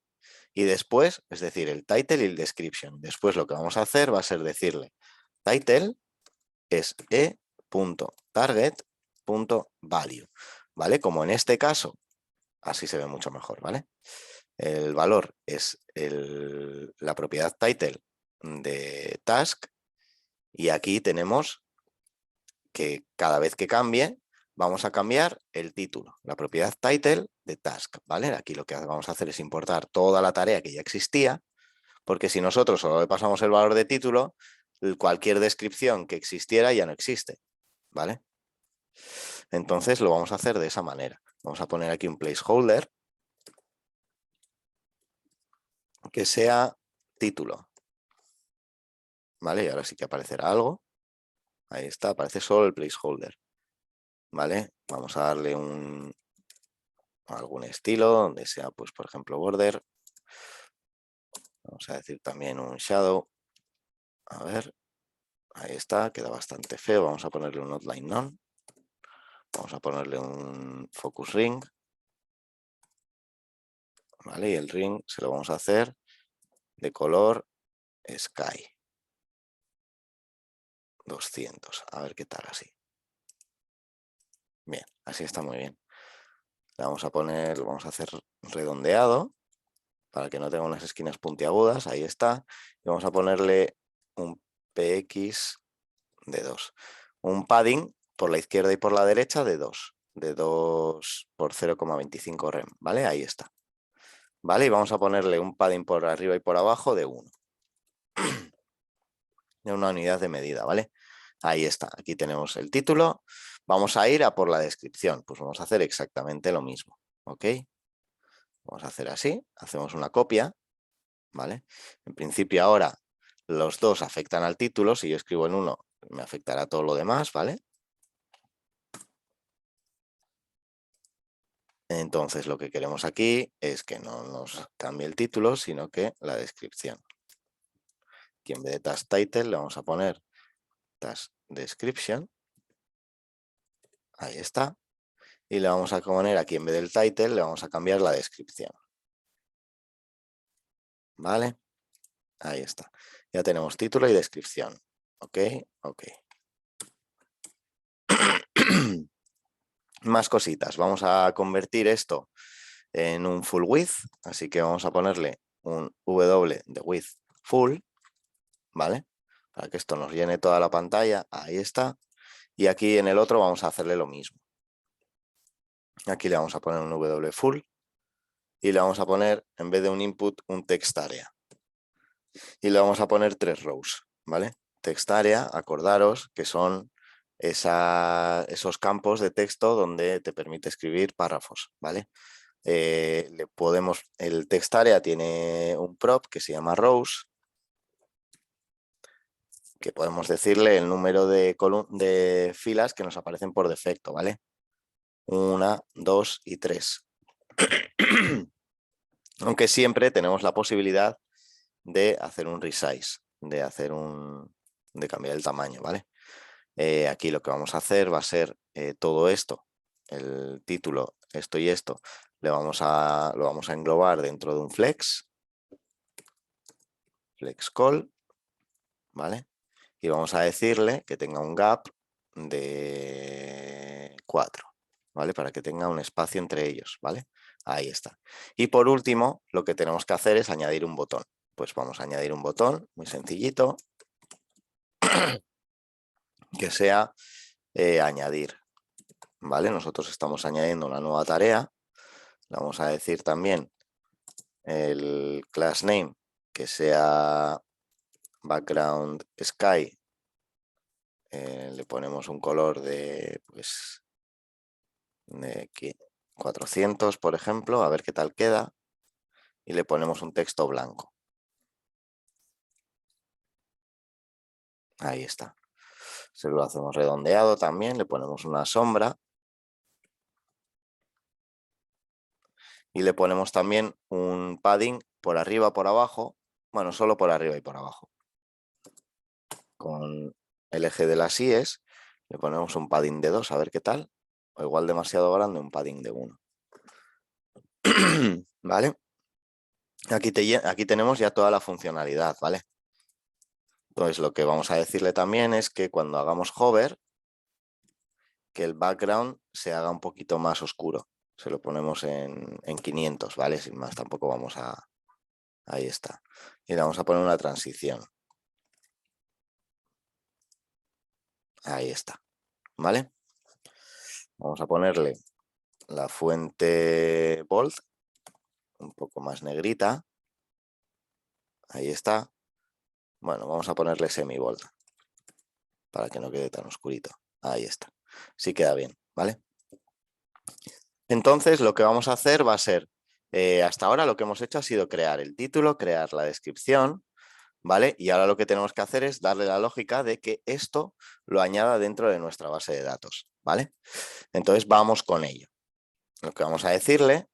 Y después, es decir, el title y el description. Después lo que vamos a hacer va a ser decirle title es e.target.value, ¿vale? Como en este caso, así se ve mucho mejor, ¿vale? El valor es la propiedad title de task y aquí tenemos que cada vez que cambie vamos a cambiar el título, la propiedad title de task, ¿vale? Aquí lo que vamos a hacer es importar toda la tarea que ya existía, porque si nosotros solo le pasamos el valor de título, cualquier descripción que existiera ya no existe, ¿vale? Entonces lo vamos a hacer de esa manera. Vamos a poner aquí un placeholder que sea título, ¿vale? Y ahora sí que aparecerá algo. Ahí está, aparece solo el placeholder, ¿vale? Vamos a darle algún estilo, donde sea, pues, por ejemplo, border. Vamos a decir también un shadow. A ver, ahí está, queda bastante feo. Vamos a ponerle un outline none. Vamos a ponerle un focus ring. ¿Vale? Y el ring se lo vamos a hacer de color sky. 200. A ver qué tal así. Bien, así está muy bien. Le vamos a poner, lo vamos a hacer redondeado para que no tenga unas esquinas puntiagudas. Ahí está. Y vamos a ponerle un px de 2. Un padding por la izquierda y por la derecha de 2. De 2 por 0,25 rem. ¿Vale? Ahí está. ¿Vale? Y vamos a ponerle un padding por arriba y por abajo de 1. De una unidad de medida, ¿vale? Ahí está. Aquí tenemos el título. Vamos a ir a por la descripción. Pues vamos a hacer exactamente lo mismo. ¿Ok? Vamos a hacer así. Hacemos una copia. ¿Vale? En principio ahora los dos afectan al título. Si yo escribo en uno, me afectará todo lo demás, ¿vale? Entonces lo que queremos aquí es que no nos cambie el título, sino que la descripción. Aquí en vez de task title le vamos a poner task description. Ahí está. Y le vamos a poner aquí en vez del title, le vamos a cambiar la descripción. ¿Vale? Ahí está. Ya tenemos título y descripción. Ok, ok. Más cositas. Vamos a convertir esto en un full width, así que vamos a ponerle un W de width full, ¿vale? Para que esto nos llene toda la pantalla. Ahí está. Y aquí en el otro vamos a hacerle lo mismo. Aquí le vamos a poner un W full y le vamos a poner, en vez de un input, un text area. Y le vamos a poner 3 rows, ¿vale? Text area, acordaros que son esos campos de texto donde te permite escribir párrafos, ¿vale? El text area tiene un prop que se llama rows, que podemos decirle el número de filas que nos aparecen por defecto, ¿vale? 1, 2 y 3. Aunque siempre tenemos la posibilidad de hacer un resize, de cambiar el tamaño, ¿vale? Aquí lo que vamos a hacer va a ser todo esto, el título, esto y esto, lo vamos a englobar dentro de un flex call, ¿vale? Y vamos a decirle que tenga un gap de 4, ¿vale? Para que tenga un espacio entre ellos, ¿vale? Ahí está. Y por último, lo que tenemos que hacer es añadir un botón. Pues vamos a añadir un botón muy sencillito que sea añadir, ¿vale? Nosotros estamos añadiendo una nueva tarea. Le vamos a decir también el class name que sea background sky. Le ponemos un color de, pues, de 400, por ejemplo, a ver qué tal queda. Y le ponemos un texto blanco. Ahí está. Se lo hacemos redondeado también, le ponemos una sombra. Y le ponemos también un padding por arriba, por abajo. Bueno, solo por arriba y por abajo. Con el eje de las IES le ponemos un padding de 2, a ver qué tal. O igual demasiado grande, un padding de 1. ¿Vale? Aquí tenemos ya toda la funcionalidad, ¿vale? Entonces lo que vamos a decirle también es que cuando hagamos hover, que el background se haga un poquito más oscuro. Se lo ponemos en 500, ¿vale? Sin más, tampoco vamos a... Ahí está. Y le vamos a poner una transición. Ahí está, ¿vale? Vamos a ponerle la fuente bold, un poco más negrita. Ahí está. Bueno, vamos a ponerle semi-bold para que no quede tan oscurito. Ahí está. Sí queda bien, ¿vale? Entonces lo que vamos a hacer va a ser, hasta ahora lo que hemos hecho ha sido crear el título, crear la descripción, ¿vale? Y ahora lo que tenemos que hacer es darle la lógica de que esto lo añada dentro de nuestra base de datos, ¿vale? Entonces vamos con ello. Lo que vamos a decirle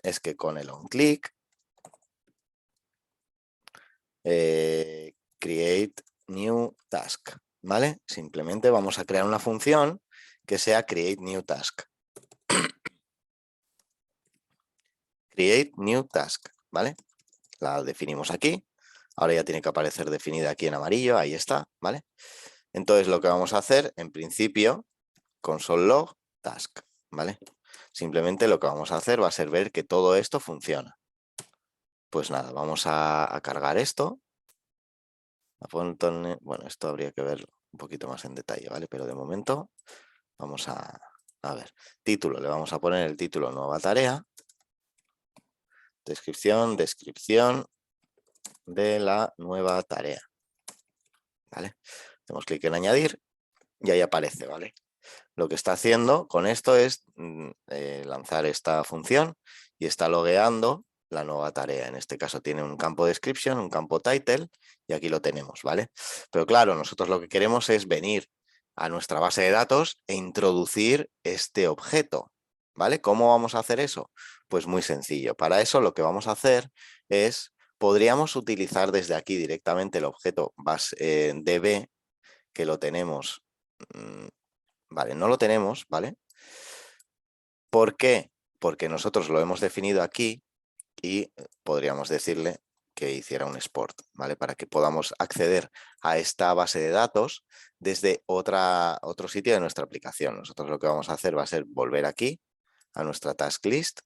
es que con el onClick create new task, ¿vale? Simplemente vamos a crear una función que sea create new task. Create new task, ¿vale? La definimos aquí. Ahora ya tiene que aparecer definida aquí en amarillo, ahí está, ¿vale? Entonces lo que vamos a hacer, en principio, console log task, ¿vale? Simplemente lo que vamos a hacer va a ser ver que todo esto funciona. Pues nada, vamos a cargar esto. Bueno, esto habría que verlo un poquito más en detalle, ¿vale? Pero de momento vamos a ver. Título, le vamos a poner el título nueva tarea. Descripción de la nueva tarea, ¿vale? Hacemos clic en añadir y ahí aparece, ¿vale? Lo que está haciendo con esto es lanzar esta función y está logueando la nueva tarea. En este caso tiene un campo description, un campo title y aquí lo tenemos, ¿vale? Pero claro, nosotros lo que queremos es venir a nuestra base de datos e introducir este objeto, ¿vale? ¿Cómo vamos a hacer eso? Pues muy sencillo. Para eso lo que vamos a hacer es, podríamos utilizar desde aquí directamente el objeto base, DB, que lo tenemos, vale, no lo tenemos, ¿vale? ¿Por qué? Porque nosotros lo hemos definido aquí y podríamos decirle que hiciera un export, ¿vale? Para que podamos acceder a esta base de datos desde otro sitio de nuestra aplicación. Nosotros lo que vamos a hacer va a ser volver aquí a nuestra task list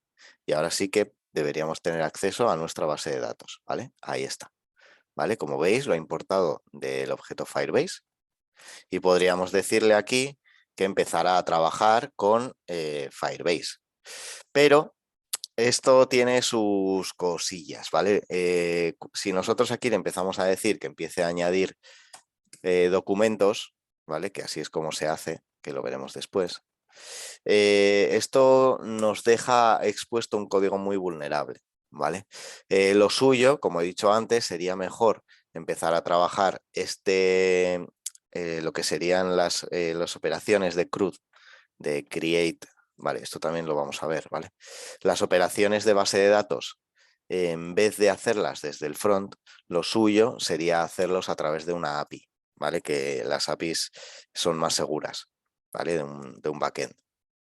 y ahora sí que deberíamos tener acceso a nuestra base de datos, ¿vale? Ahí está, ¿vale? Como veis, lo he importado del objeto Firebase y podríamos decirle aquí que empezara a trabajar con Firebase. Pero esto tiene sus cosillas, ¿vale? Si nosotros aquí le empezamos a decir que empiece a añadir documentos, ¿vale? Que así es como se hace, que lo veremos después. Esto nos deja expuesto un código muy vulnerable, ¿vale? Lo suyo, como he dicho antes, sería mejor empezar a trabajar lo que serían las operaciones de CRUD, de create, vale, esto también lo vamos a ver, ¿vale? Las operaciones de base de datos, en vez de hacerlas desde el front, lo suyo sería hacerlos a través de una API, ¿vale? Que las APIs son más seguras, ¿vale? De un backend,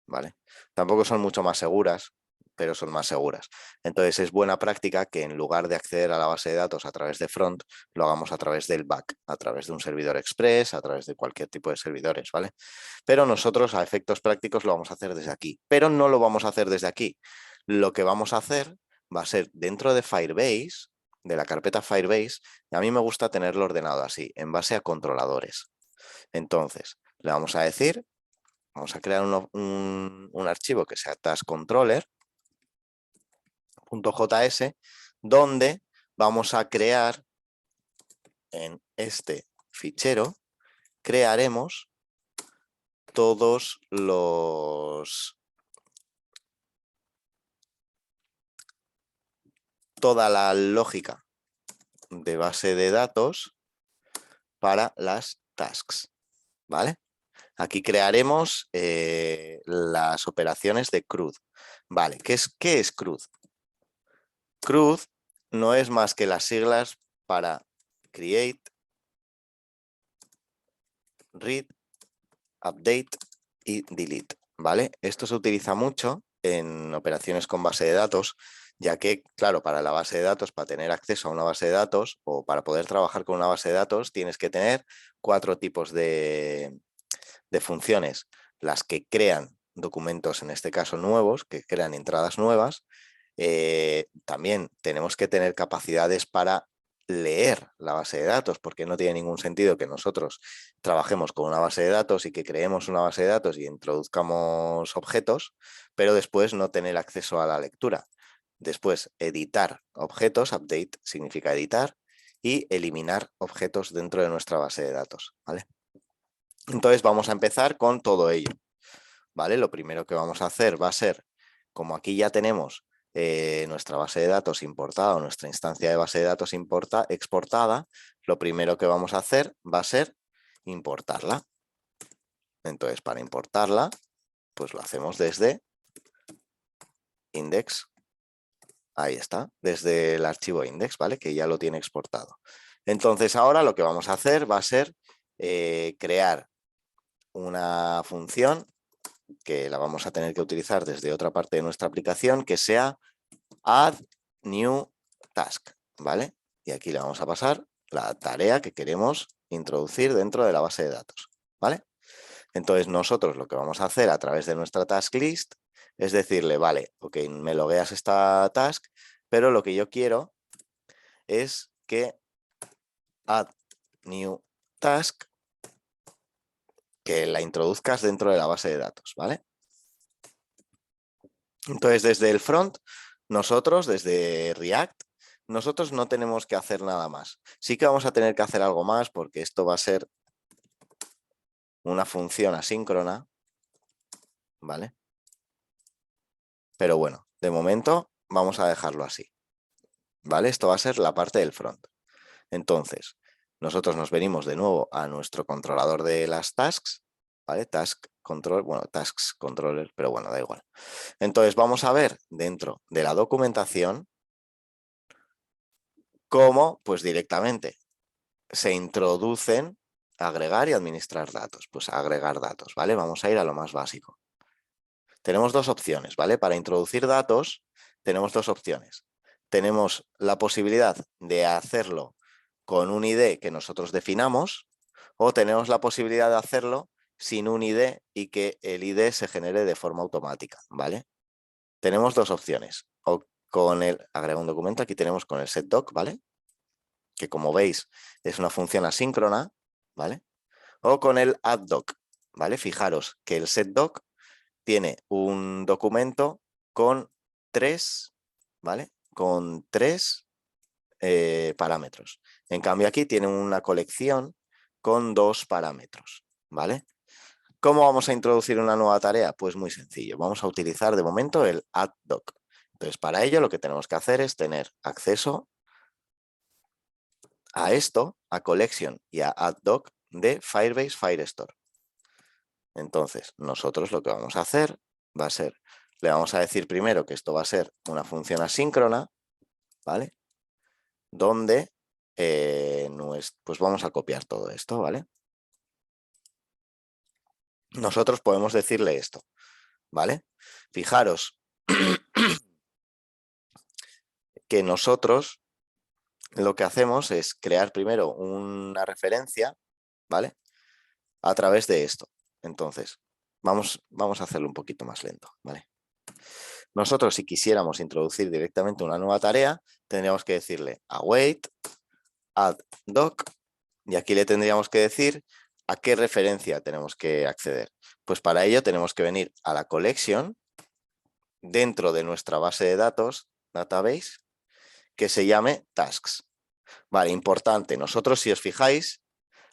¿vale? Tampoco son mucho más seguras, pero son más seguras. Entonces es buena práctica que en lugar de acceder a la base de datos a través de front, lo hagamos a través del back, a través de un servidor express, a través de cualquier tipo de servidores, ¿vale? Pero nosotros a efectos prácticos lo vamos a hacer desde aquí, pero no lo vamos a hacer desde aquí. Lo que vamos a hacer va a ser dentro de Firebase, de la carpeta Firebase, y a mí me gusta tenerlo ordenado así, en base a controladores. Entonces, le vamos a decir, vamos a crear un archivo que sea taskcontroller.js, donde vamos a crear en este fichero, crearemos todos toda la lógica de base de datos para las tasks, ¿vale? Aquí crearemos las operaciones de CRUD. Vale, ¿qué es CRUD? CRUD no es más que las siglas para Create, Read, Update y Delete, ¿vale? Esto se utiliza mucho en operaciones con base de datos, ya que, claro, para la base de datos, para tener acceso a una base de datos o para poder trabajar con una base de datos, tienes que tener 4 tipos de funciones. Las que crean documentos, en este caso nuevos, que crean entradas nuevas. También tenemos que tener capacidades para leer la base de datos, porque no tiene ningún sentido que nosotros trabajemos con una base de datos y que creemos una base de datos y introduzcamos objetos, pero después no tener acceso a la lectura. Después, editar objetos, update significa editar, y eliminar objetos dentro de nuestra base de datos, ¿vale? Entonces vamos a empezar con todo ello, ¿vale? Lo primero que vamos a hacer va a ser, como aquí ya tenemos nuestra base de datos importada o nuestra instancia de base de datos exportada, lo primero que vamos a hacer va a ser importarla. Entonces, para importarla, pues lo hacemos desde index. Ahí está, desde el archivo index, ¿vale? Que ya lo tiene exportado. Entonces, ahora lo que vamos a hacer va a ser crear una función que la vamos a tener que utilizar desde otra parte de nuestra aplicación, que sea add new task, ¿vale? Y aquí le vamos a pasar la tarea que queremos introducir dentro de la base de datos, ¿vale? Entonces nosotros lo que vamos a hacer a través de nuestra task list es decirle, vale, ok, me logueas esta task, pero lo que yo quiero es que add new task, que la introduzcas dentro de la base de datos, ¿vale? Entonces, desde el front, nosotros, desde React, nosotros no tenemos que hacer nada más. Sí que vamos a tener que hacer algo más porque esto va a ser una función asíncrona, ¿vale? Pero bueno, de momento vamos a dejarlo así, ¿vale? Esto va a ser la parte del front. Entonces, nosotros nos venimos de nuevo a nuestro controlador de las tasks ¿vale? Task control, bueno, tasks controller, pero bueno, da igual. Entonces vamos a ver dentro de la documentación cómo, pues directamente se introducen agregar y administrar datos. Pues agregar datos, ¿vale? Vamos a ir a lo más básico. Tenemos dos opciones, ¿vale? Para introducir datos tenemos dos opciones. Tenemos la posibilidad de hacerlo con un ID que nosotros definamos o tenemos la posibilidad de hacerlo sin un ID y que el ID se genere de forma automática, ¿vale? Tenemos dos opciones. O con el, agrega un documento, aquí tenemos con el setDoc, ¿vale? Que como veis es una función asíncrona, ¿vale? O con el addDoc, ¿vale? Fijaros que el setDoc tiene un documento con tres, ¿vale? Con tres parámetros. En cambio aquí tiene una colección con dos parámetros, ¿vale? ¿Cómo vamos a introducir una nueva tarea? Pues muy sencillo. Vamos a utilizar de momento el addDoc. Entonces, para ello lo que tenemos que hacer es tener acceso a esto, a Collection y a addDoc de Firebase Firestore. Entonces, nosotros lo que vamos a hacer va a ser, le vamos a decir primero que esto va a ser una función asíncrona, ¿vale? Donde pues vamos a copiar todo esto, ¿vale? Nosotros podemos decirle esto, ¿vale? Fijaros que nosotros lo que hacemos es crear primero una referencia, ¿vale? A través de esto. Entonces, vamos a hacerlo un poquito más lento, ¿vale? Nosotros, si quisiéramos introducir directamente una nueva tarea, tendríamos que decirle await, addDoc, y aquí le tendríamos que decir a qué referencia tenemos que acceder. Pues para ello tenemos que venir a la collection dentro de nuestra base de datos, database, que se llame tasks. Vale, importante, nosotros si os fijáis,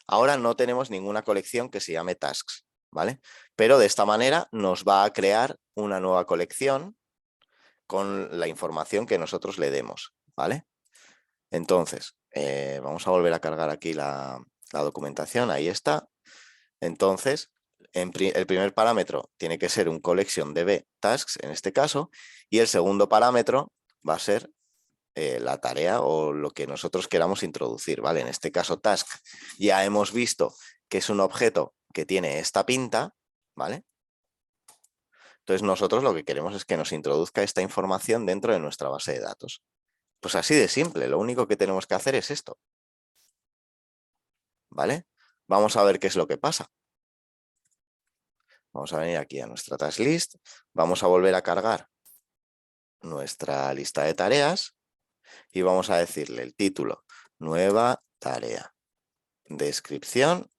ahora no tenemos ninguna colección que se llame tasks, ¿vale? Pero de esta manera nos va a crear una nueva colección con la información que nosotros le demos, ¿vale? Entonces, vamos a volver a cargar aquí la documentación, ahí está. Entonces, el primer parámetro tiene que ser un collection db tasks, en este caso, y el segundo parámetro va a ser la tarea o lo que nosotros queramos introducir, ¿vale? En este caso, task, ya hemos visto que es un objeto que tiene esta pinta, ¿vale? Entonces, nosotros lo que queremos es que nos introduzca esta información dentro de nuestra base de datos. Pues así de simple, lo único que tenemos que hacer es esto, ¿vale? Vamos a ver qué es lo que pasa. Vamos a venir aquí a nuestra task list, vamos a volver a cargar nuestra lista de tareas y vamos a decirle el título, nueva tarea, descripción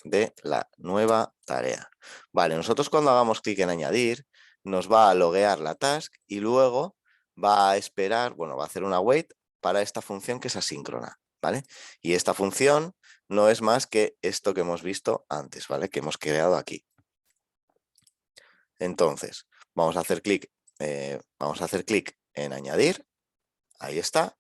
de la nueva tarea. Vale, nosotros cuando hagamos clic en añadir, nos va a loguear la task y luego va a esperar, bueno, va a hacer una wait para esta función que es asíncrona, ¿vale? Y esta función no es más que esto que hemos visto antes, ¿vale? Que hemos creado aquí. Entonces, vamos a hacer clic en añadir, ahí está,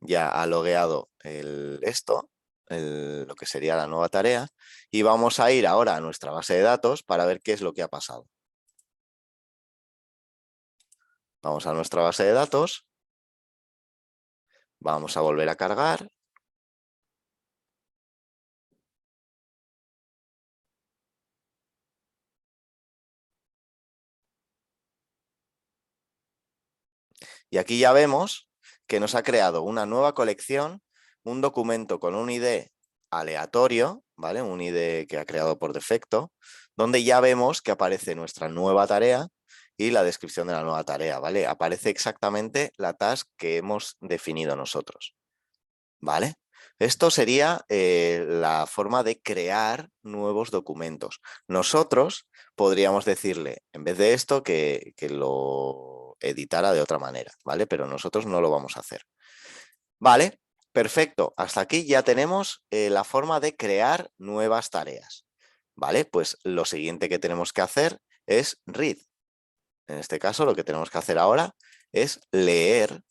ya ha logueado lo que sería la nueva tarea, y vamos a ir ahora a nuestra base de datos para ver qué es lo que ha pasado. Vamos a nuestra base de datos, vamos a volver a cargar, y aquí ya vemos que nos ha creado una nueva colección, un documento con un ID aleatorio, ¿vale? Un ID que ha creado por defecto, donde ya vemos que aparece nuestra nueva tarea y la descripción de la nueva tarea, ¿vale? Aparece exactamente la task que hemos definido nosotros, ¿vale? Esto sería la forma de crear nuevos documentos. Nosotros podríamos decirle, en vez de esto, que lo editara de otra manera, ¿vale? Pero nosotros no lo vamos a hacer. Vale, perfecto. Hasta aquí ya tenemos la forma de crear nuevas tareas, ¿vale? Pues lo siguiente que tenemos que hacer es read. En este caso, lo que tenemos que hacer ahora es leer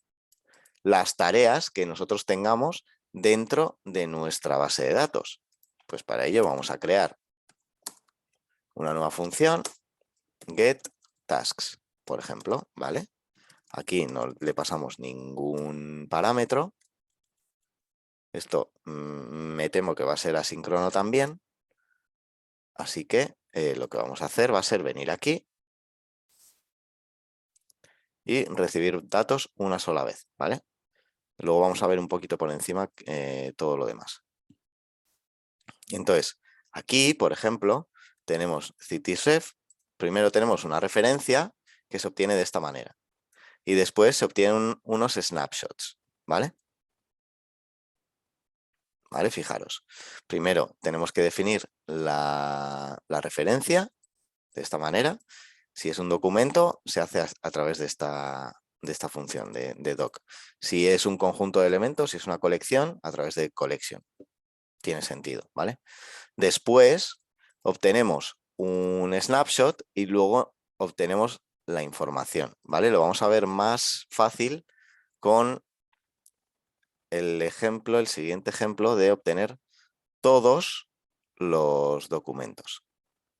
las tareas que nosotros tengamos dentro de nuestra base de datos. Pues para ello vamos a crear una nueva función, getTasks, por ejemplo, ¿vale? Aquí no le pasamos ningún parámetro. Esto me temo que va a ser asíncrono también. Así que lo que vamos a hacer va a ser venir aquí y recibir datos una sola vez, ¿vale? Luego vamos a ver un poquito por encima todo lo demás. Entonces, aquí, por ejemplo, tenemos CityRef. Primero tenemos una referencia que se obtiene de esta manera. Y después se obtienen unos snapshots, ¿vale? ¿Vale? Fijaros. Primero tenemos que definir la referencia de esta manera. Si es un documento, se hace a través de esta función de doc. Si es un conjunto de elementos, si es una colección, a través de collection. Tiene sentido, ¿vale? Después obtenemos un snapshot y luego obtenemos la información, ¿vale? Lo vamos a ver más fácil con el siguiente ejemplo de obtener todos los documentos,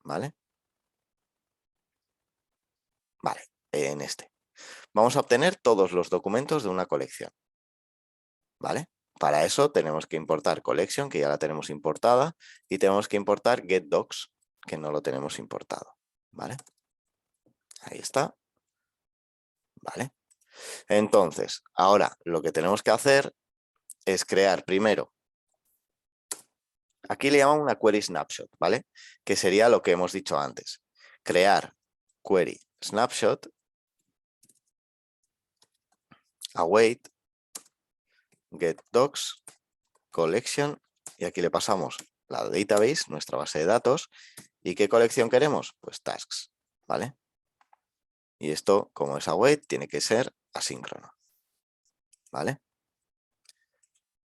¿vale? Vale, en este. Vamos a obtener todos los documentos de una colección, ¿vale? Para eso tenemos que importar collection, que ya la tenemos importada, y tenemos que importar getDocs, que no lo tenemos importado, ¿vale? Ahí está, ¿vale? Entonces, ahora lo que tenemos que hacer es crear primero, aquí le llaman una query snapshot, ¿vale? Que sería lo que hemos dicho antes. Crear query snapshot, await, getDocs, collection, y aquí le pasamos la database, nuestra base de datos. ¿Y qué colección queremos? Pues tasks, ¿vale? Y esto, como es await, tiene que ser asíncrono, ¿vale?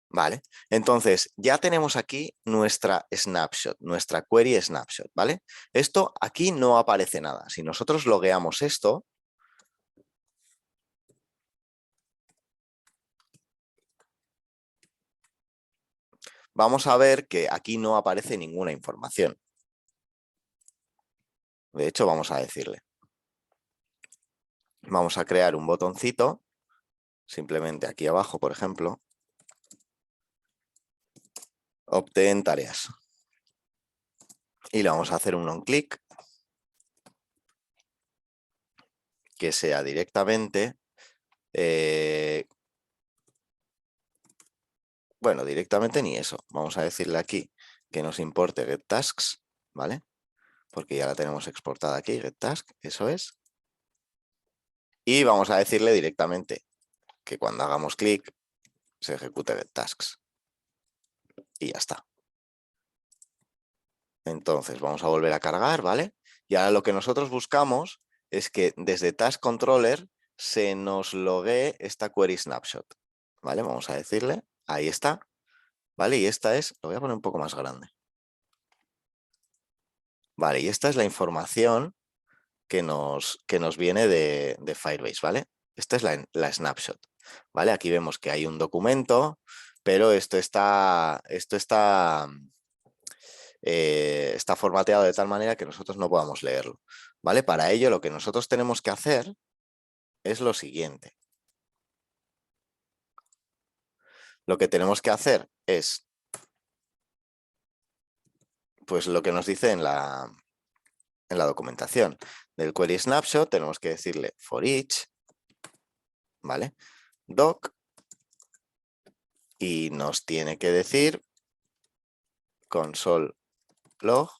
Vale, entonces ya tenemos aquí nuestra snapshot, nuestra query snapshot, ¿vale? Esto aquí no aparece nada. Si nosotros logueamos esto, vamos a ver que aquí no aparece ninguna información. De hecho, vamos a decirle. Vamos a crear un botoncito, simplemente aquí abajo, por ejemplo, obtén tareas. Y le vamos a hacer un on-click que sea directamente, bueno, directamente ni eso. Vamos a decirle aquí que nos importe getTasks, ¿vale? Porque ya la tenemos exportada aquí, getTask, eso es. Y vamos a decirle directamente que cuando hagamos clic se ejecute getTasks. Y ya está. Entonces vamos a volver a cargar, ¿vale? Y ahora lo que nosotros buscamos es que desde Task Controller se nos loguee esta query snapshot, ¿vale? Vamos a decirle, ahí está, ¿vale? Y esta es, lo voy a poner un poco más grande. Vale, y esta es la información que nos viene de Firebase, ¿vale? Esta es la snapshot, ¿vale? Aquí vemos que hay un documento, pero esto está formateado de tal manera que nosotros no podamos leerlo, ¿vale? Para ello lo que nosotros tenemos que hacer es lo siguiente. Lo que tenemos que hacer es, pues lo que nos dice en la documentación del query snapshot, tenemos que decirle for each, ¿vale? Doc, y nos tiene que decir console log.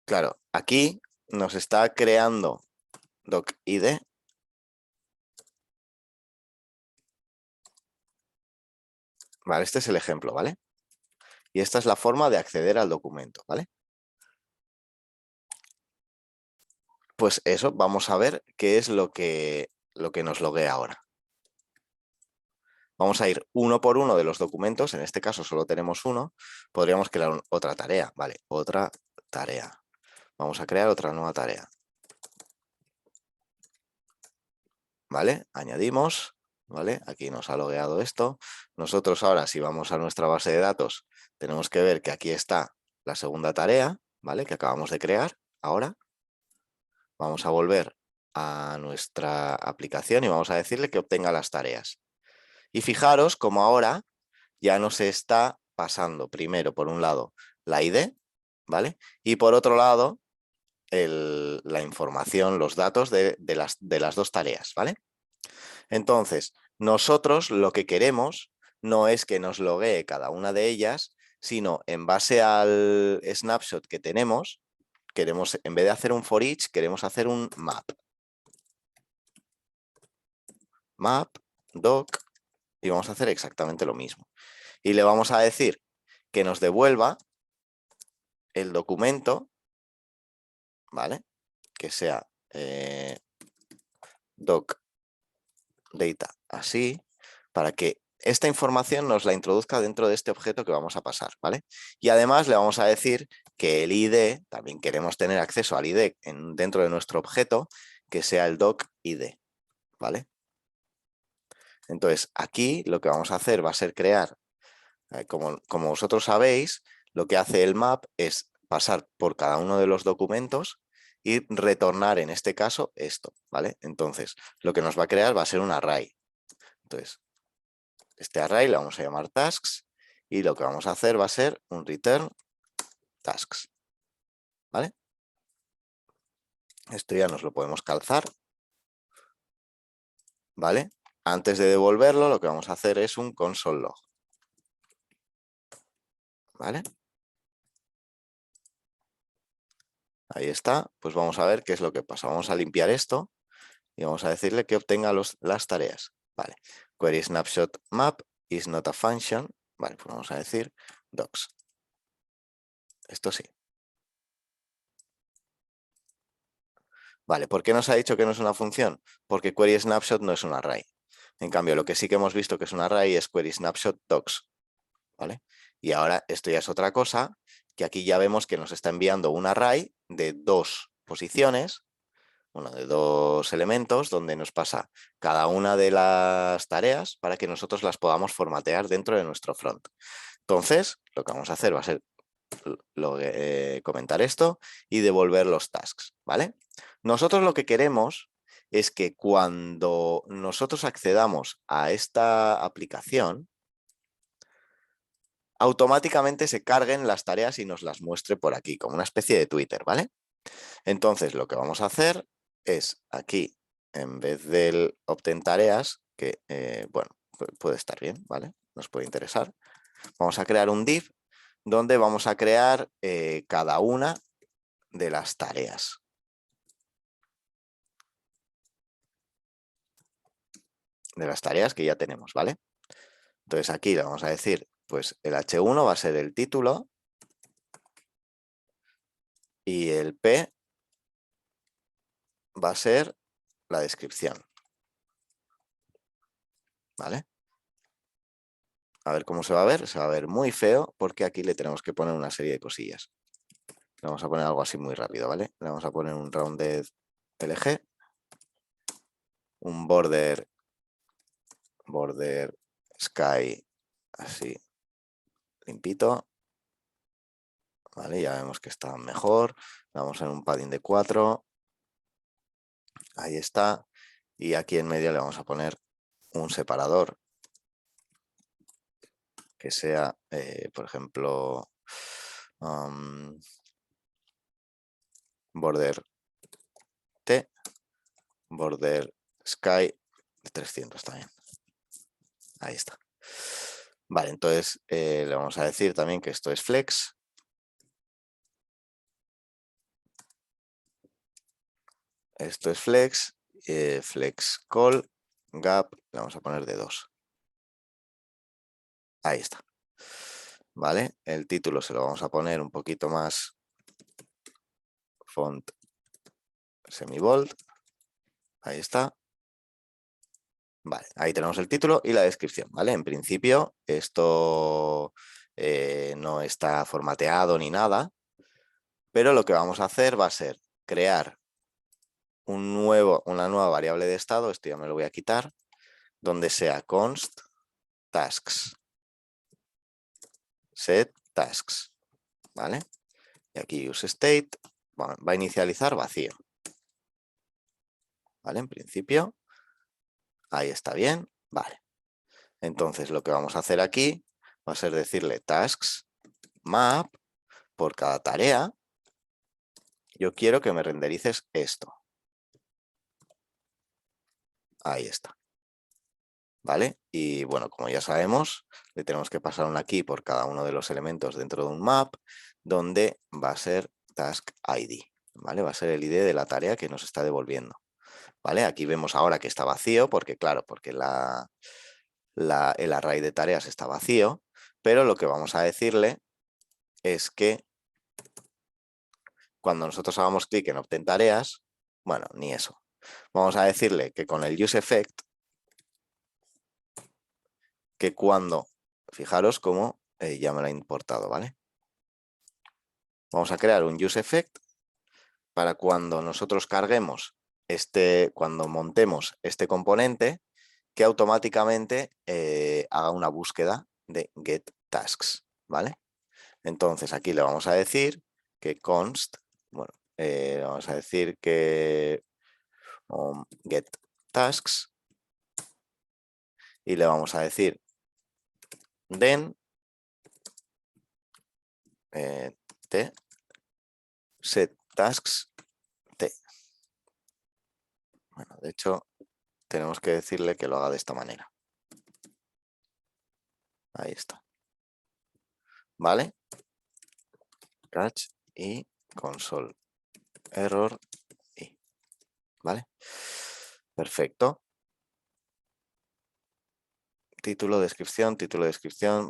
Claro, aquí nos está creando doc.id. Vale, este es el ejemplo, ¿vale? Y esta es la forma de acceder al documento, ¿vale? Pues eso, vamos a ver qué es lo que nos loguea ahora. Vamos a ir uno por uno de los documentos, en este caso solo tenemos uno, podríamos crear otra tarea, ¿vale? Otra tarea. Vamos a crear otra nueva tarea. ¿Vale? Añadimos, ¿vale? Aquí nos ha logueado esto. Nosotros ahora, si vamos a nuestra base de datos, tenemos que ver que aquí está la segunda tarea, ¿vale? Que acabamos de crear. Ahora vamos a volver a nuestra aplicación y vamos a decirle que obtenga las tareas. Y fijaros como ahora ya nos está pasando primero, por un lado, la ID, ¿vale? Y por otro lado, la información, los datos de las dos tareas, ¿vale? Entonces, nosotros lo que queremos no es que nos loguee cada una de ellas, sino en base al snapshot que tenemos, queremos, en vez de hacer un for each, queremos hacer un map. Map, doc, y vamos a hacer exactamente lo mismo. Y le vamos a decir que nos devuelva el documento, ¿vale? Que sea doc data así, para que esta información nos la introduzca dentro de este objeto que vamos a pasar, ¿vale? Y además le vamos a decir que el ID, también queremos tener acceso al ID dentro de nuestro objeto, que sea el doc ID, ¿vale? Entonces, aquí lo que vamos a hacer va a ser crear, como vosotros sabéis, lo que hace el map es pasar por cada uno de los documentos y retornar, en este caso, esto, ¿vale? Entonces, lo que nos va a crear va a ser un array. Entonces, este array le vamos a llamar tasks y lo que vamos a hacer va a ser un return tasks, ¿vale? Esto ya nos lo podemos calzar, ¿vale? Antes de devolverlo, lo que vamos a hacer es un console log, ¿vale? Ahí está, pues vamos a ver qué es lo que pasa. Vamos a limpiar esto y vamos a decirle que obtenga las tareas, ¿vale? Query snapshot map is not a function, ¿vale? Pues vamos a decir docs. Esto sí. Vale, ¿por qué nos ha dicho que no es una función? Porque query snapshot no es un array. En cambio, lo que sí que hemos visto que es un array es query snapshot docs, ¿vale? Y ahora esto ya es otra cosa, que aquí ya vemos que nos está enviando un array de dos posiciones, bueno, de dos elementos, donde nos pasa cada una de las tareas para que nosotros las podamos formatear dentro de nuestro front. Entonces, lo que vamos a hacer va a ser comentar esto y devolver los tasks, ¿vale? Nosotros lo que queremos es que cuando nosotros accedamos a esta aplicación, automáticamente se carguen las tareas y nos las muestre por aquí, como una especie de Twitter, ¿vale? Entonces, lo que vamos a hacer es aquí, en vez del obtén tareas, que, bueno, puede estar bien, ¿vale? Nos puede interesar. Vamos a crear un div donde vamos a crear cada una de las tareas. De las tareas que ya tenemos, ¿vale? Entonces aquí le vamos a decir, pues el H1 va a ser el título y el P va a ser la descripción, ¿vale? A ver cómo se va a ver. Se va a ver muy feo porque aquí le tenemos que poner una serie de cosillas. Le vamos a poner algo así muy rápido, ¿vale? Le vamos a poner un rounded LG, un border sky así limpito, ¿vale? Ya vemos que está mejor. Le vamos a poner un padding de 4. Ahí está. Y aquí en medio le vamos a poner un separador que sea, por ejemplo, border T, border sky de 300 también. Ahí está. Vale, entonces le vamos a decir también que esto es flex. Esto es flex, flex call, gap, le vamos a poner de 2. Ahí está. Vale, el título se lo vamos a poner un poquito más font semibold. Ahí está. Vale, ahí tenemos el título y la descripción, ¿vale? En principio esto no está formateado ni nada, pero lo que vamos a hacer va a ser crear una nueva variable de estado, esto ya me lo voy a quitar, donde sea const tasks, set tasks, ¿vale? Y aquí useState va a inicializar vacío. ¿Vale? En principio, ahí está bien. Vale. Entonces lo que vamos a hacer aquí va a ser decirle tasks map por cada tarea. Yo quiero que me renderices esto. Ahí está. ¿Vale? Y bueno, como ya sabemos, le tenemos que pasar una key por cada uno de los elementos dentro de un map, donde va a ser task ID, ¿vale? Va a ser el ID de la tarea que nos está devolviendo, ¿vale? Aquí vemos ahora que está vacío, porque claro, porque el array de tareas está vacío, pero lo que vamos a decirle es que cuando nosotros hagamos clic en obtener tareas, bueno, ni eso. Vamos a decirle que con el useEffect, que cuando, fijaros cómo ya me lo ha importado, ¿vale? Vamos a crear un useEffect para cuando nosotros carguemos cuando montemos este componente, que automáticamente haga una búsqueda de getTasks, ¿vale? Entonces aquí le vamos a decir que const, bueno, vamos a decir que getTasks y le vamos a decir then t setTasks t. Bueno, de hecho, tenemos que decirle que lo haga de esta manera. Ahí está. ¿Vale? Catch y console error y. ¿Vale? Perfecto. Título, descripción.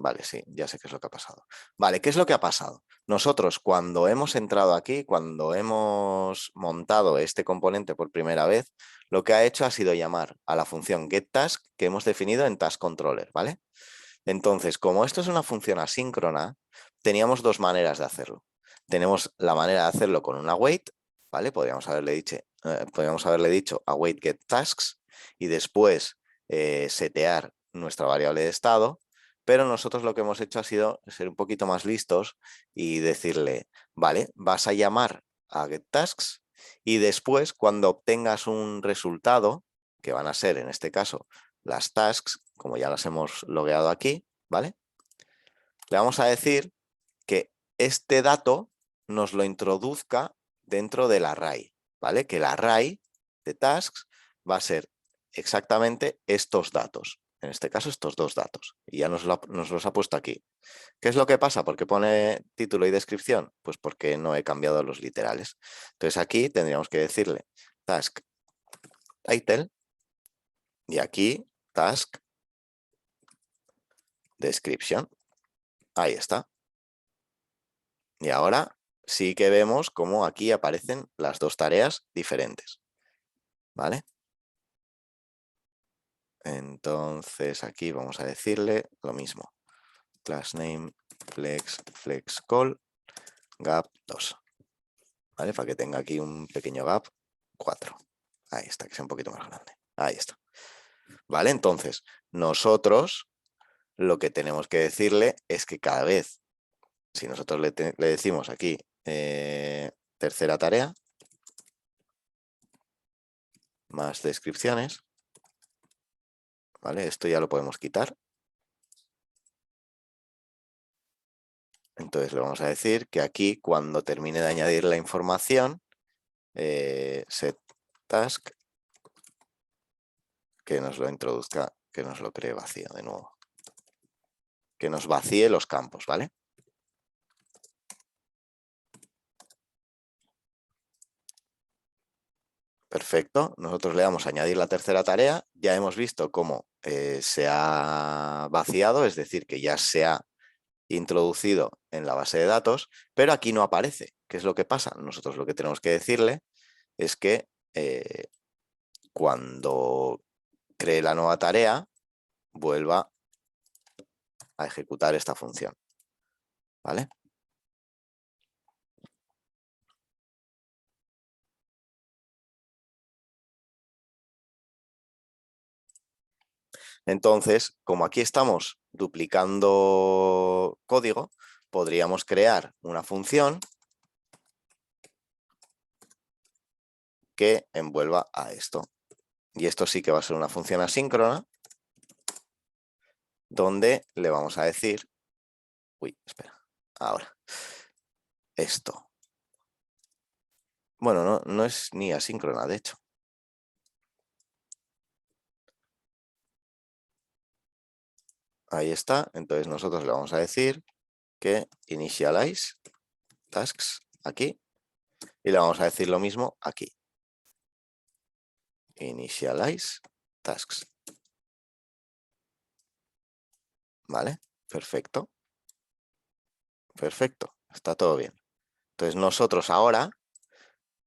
Vale, sí, ya sé qué es lo que ha pasado. Vale, ¿qué es lo que ha pasado? Nosotros cuando hemos entrado aquí, cuando hemos montado este componente por primera vez, lo que ha hecho ha sido llamar a la función getTask que hemos definido en TaskController, ¿vale? Entonces, como esto es una función asíncrona, teníamos dos maneras de hacerlo. Tenemos la manera de hacerlo con un await, ¿vale? Podríamos haberle dicho await getTasks y después setear nuestra variable de estado, pero nosotros lo que hemos hecho ha sido ser un poquito más listos y decirle, vale, vas a llamar a getTasks y después cuando obtengas un resultado, que van a ser en este caso las tasks, como ya las hemos logueado aquí, ¿vale? Le vamos a decir que este dato nos lo introduzca dentro del array, ¿vale? Que el array de tasks va a ser exactamente estos datos. En este caso, estos dos datos. Y ya nos los ha puesto aquí. ¿Qué es lo que pasa? ¿Por qué pone título y descripción? Pues porque no he cambiado los literales. Entonces aquí tendríamos que decirle task title y aquí task description. Ahí está. Y ahora sí que vemos cómo aquí aparecen las dos tareas diferentes. ¿Vale? Entonces aquí vamos a decirle lo mismo. Class name flex call gap 2. ¿Vale? Para que tenga aquí un pequeño gap 4. Ahí está, que sea un poquito más grande. Ahí está. ¿Vale? Entonces, nosotros lo que tenemos que decirle es que cada vez, si nosotros le decimos aquí tercera tarea, más descripciones, ¿vale? Esto ya lo podemos quitar. Entonces le vamos a decir que aquí, cuando termine de añadir la información, set task, que nos lo introduzca, que nos lo cree vacío de nuevo. Que nos vacíe los campos, ¿vale? Perfecto. Nosotros le damos a añadir la tercera tarea. Ya hemos visto cómo se ha vaciado, es decir, que ya se ha introducido en la base de datos, pero aquí no aparece. ¿Qué es lo que pasa? Nosotros lo que tenemos que decirle es que cuando cree la nueva tarea, vuelva a ejecutar esta función. ¿Vale? Entonces, como aquí estamos duplicando código, podríamos crear una función que envuelva a esto. Y esto sí que va a ser una función asíncrona, donde le vamos a decir, ahora, esto. Bueno, no es ni asíncrona, de hecho. Ahí está, entonces nosotros le vamos a decir que initialize tasks aquí, y le vamos a decir lo mismo aquí. Initialize tasks. ¿Vale? Perfecto. Perfecto. Está todo bien. Entonces nosotros ahora,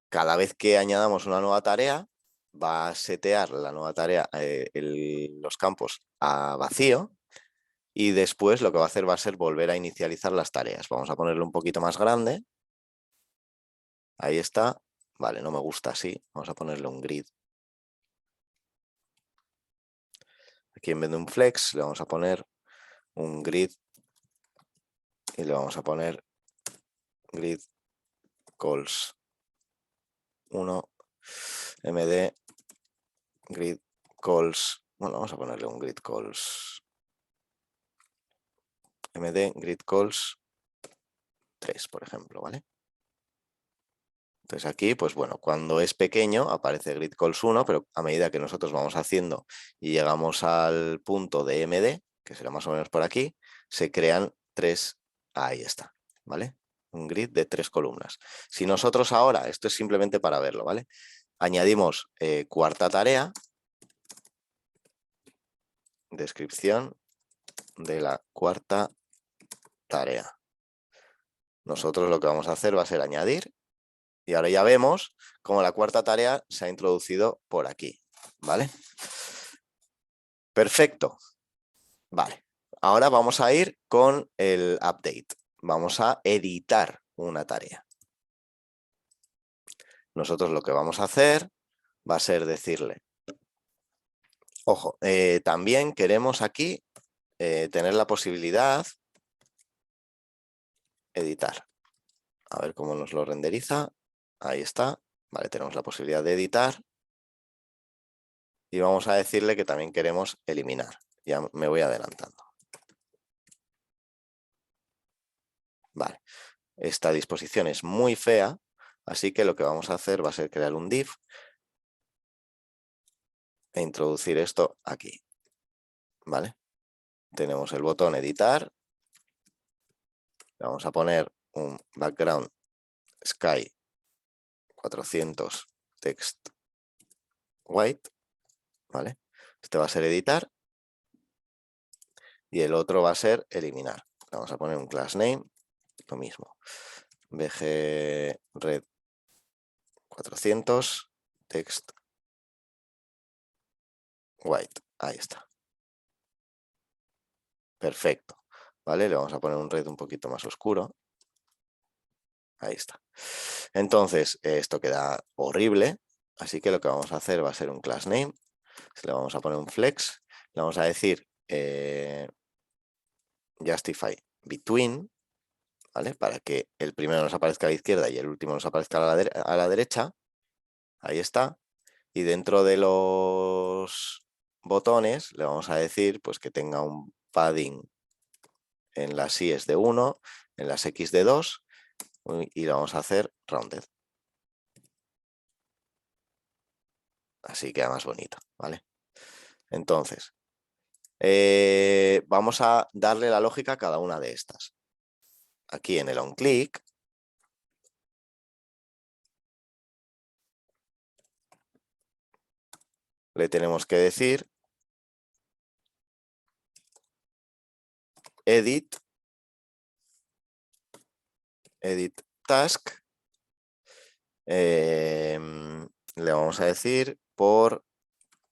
cada vez que añadamos una nueva tarea, va a setear la nueva tarea, los campos a vacío, y después lo que va a hacer va a ser volver a inicializar las tareas. Vamos a ponerlo un poquito más grande. Ahí está. Vale, no me gusta así. Vamos a ponerle un grid. Aquí en vez de un flex le vamos a poner un grid y le vamos a poner grid calls 1 md grid calls. Bueno, vamos a ponerle un grid calls md grid calls 3, por ejemplo, ¿vale? Entonces aquí, pues bueno, cuando es pequeño aparece grid calls 1, pero a medida que nosotros vamos haciendo y llegamos al punto de md, que será más o menos por aquí, se crean 3, ahí está, ¿vale? Un grid de 3 columnas. Si nosotros ahora, esto es simplemente para verlo, ¿vale? Añadimos cuarta tarea, descripción de la cuarta tarea. Nosotros lo que vamos a hacer va a ser añadir, y ahora ya vemos cómo la cuarta tarea se ha introducido por aquí, ¿vale? Perfecto. Vale. Ahora vamos a ir con el update. Vamos a editar una tarea. Nosotros lo que vamos a hacer va a ser decirle, ojo, también queremos aquí tener la posibilidad de editar. A ver cómo nos lo renderiza. Ahí está. Vale, tenemos la posibilidad de editar. Y vamos a decirle que también queremos eliminar. Ya me voy adelantando. Vale. Esta disposición es muy fea, así que lo que vamos a hacer va a ser crear un div e introducir esto aquí. ¿Vale? Tenemos el botón editar. Le vamos a poner un background sky 400 text white. ¿Vale? Este va a ser editar. Y el otro va a ser eliminar. Le vamos a poner un class name, lo mismo. bg red 400 text white. Ahí está. Perfecto. ¿Vale? Le vamos a poner un red un poquito más oscuro. Ahí está. Entonces, esto queda horrible. Así que lo que vamos a hacer va a ser un class name. Le vamos a poner un flex. Le vamos a decir justify between, ¿vale? Para que el primero nos aparezca a la izquierda y el último nos aparezca a la derecha. Ahí está. Y dentro de los botones le vamos a decir pues que tenga un padding en las Y de 1, en las X de 2, y lo vamos a hacer rounded. Así queda más bonito, ¿vale? Entonces, vamos a darle la lógica a cada una de estas. Aquí en el onClick, le tenemos que decir edit task, le vamos a decir por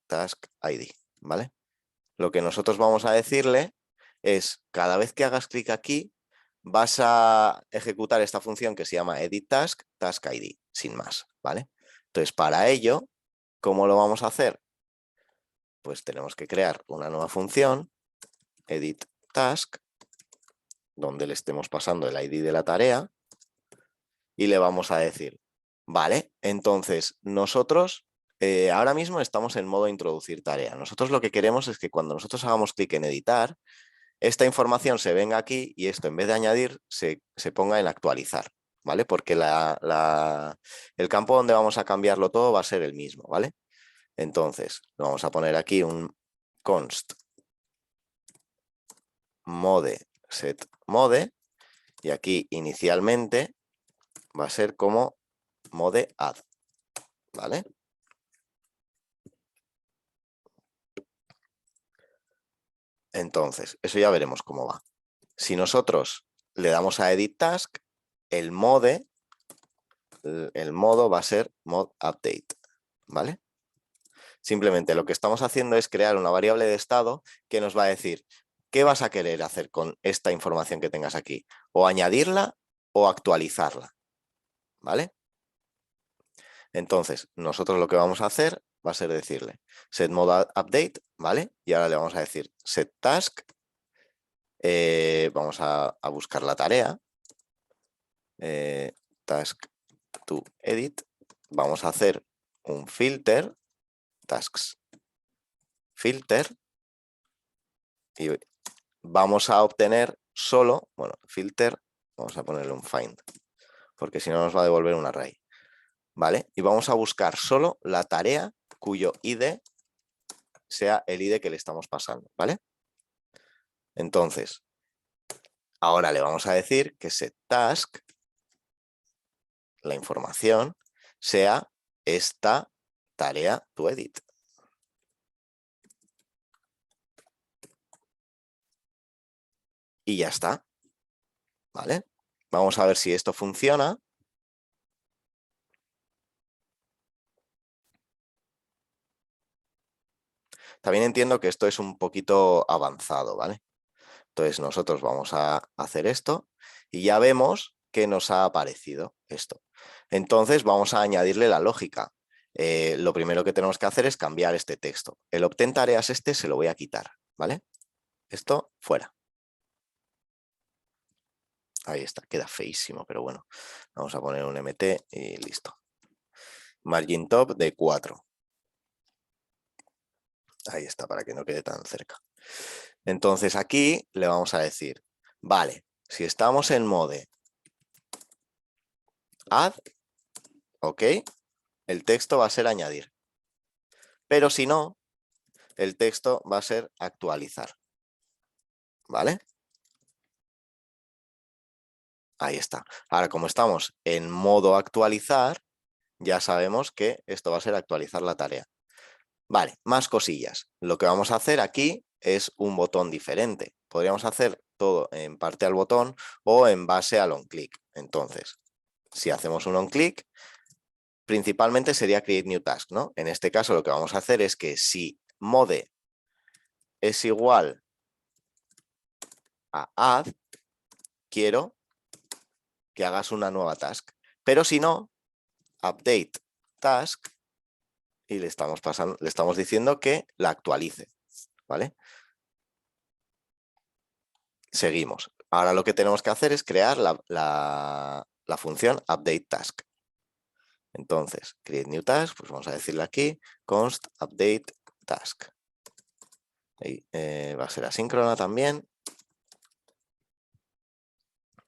task ID, ¿vale? Lo que nosotros vamos a decirle es, cada vez que hagas clic aquí, vas a ejecutar esta función que se llama edit task, task ID, sin más, ¿vale? Entonces, para ello, ¿cómo lo vamos a hacer? Pues tenemos que crear una nueva función, edit task, donde le estemos pasando el ID de la tarea, y le vamos a decir Vale, entonces nosotros ahora mismo estamos en modo introducir tarea. Nosotros lo que queremos es que cuando nosotros hagamos clic en editar, esta información se venga aquí y esto en vez de añadir se ponga en actualizar, ¿vale? Porque el campo donde vamos a cambiarlo todo va a ser el mismo, ¿vale? Entonces, vamos a poner aquí un const mode set mode y aquí inicialmente va a ser como mode add, ¿vale? Entonces, eso ya veremos cómo va. Si nosotros le damos a edit task, el modo va a ser mod update, ¿vale? Simplemente lo que estamos haciendo es crear una variable de estado que nos va a decir qué vas a querer hacer con esta información que tengas aquí, o añadirla o actualizarla, ¿vale? Entonces, nosotros lo que vamos a hacer va a ser decirle set mode update, ¿vale? Y ahora le vamos a decir set task, vamos a buscar la tarea, task to edit, vamos a hacer un filter, tasks filter, y vamos a obtener solo, bueno, filter, vamos a ponerle un find, porque si no nos va a devolver un array, ¿vale? Y vamos a buscar solo la tarea cuyo ID sea el ID que le estamos pasando, ¿vale? Entonces, ahora le vamos a decir que set task, la información, sea esta tarea to edit. Y ya está, ¿vale? Vamos a ver si esto funciona. También entiendo que esto es un poquito avanzado, ¿vale? Entonces nosotros vamos a hacer esto y ya vemos que nos ha aparecido esto. Entonces vamos a añadirle la lógica. Lo primero que tenemos que hacer es cambiar este texto. El obtén tareas este se lo voy a quitar, ¿vale? Esto fuera. Ahí está, queda feísimo, pero bueno. Vamos a poner un MT y listo. Margin top de 4. Ahí está, para que no quede tan cerca. Entonces aquí le vamos a decir, vale, si estamos en mode add, ok, el texto va a ser añadir. Pero si no, el texto va a ser actualizar, ¿vale? Ahí está. Ahora, como estamos en modo actualizar, ya sabemos que esto va a ser actualizar la tarea. Vale, más cosillas. Lo que vamos a hacer aquí es un botón diferente. Podríamos hacer todo en parte al botón o en base al onClick. Entonces, si hacemos un onClick, principalmente sería create new task, ¿no? En este caso lo que vamos a hacer es que si mode es igual a add, quiero que hagas una nueva task. Pero si no, update task y le estamos diciendo que la actualice, ¿vale? Seguimos. Ahora lo que tenemos que hacer es crear la función update task. Entonces, create new task, pues vamos a decirle aquí const update task. Y, va a ser asíncrona también.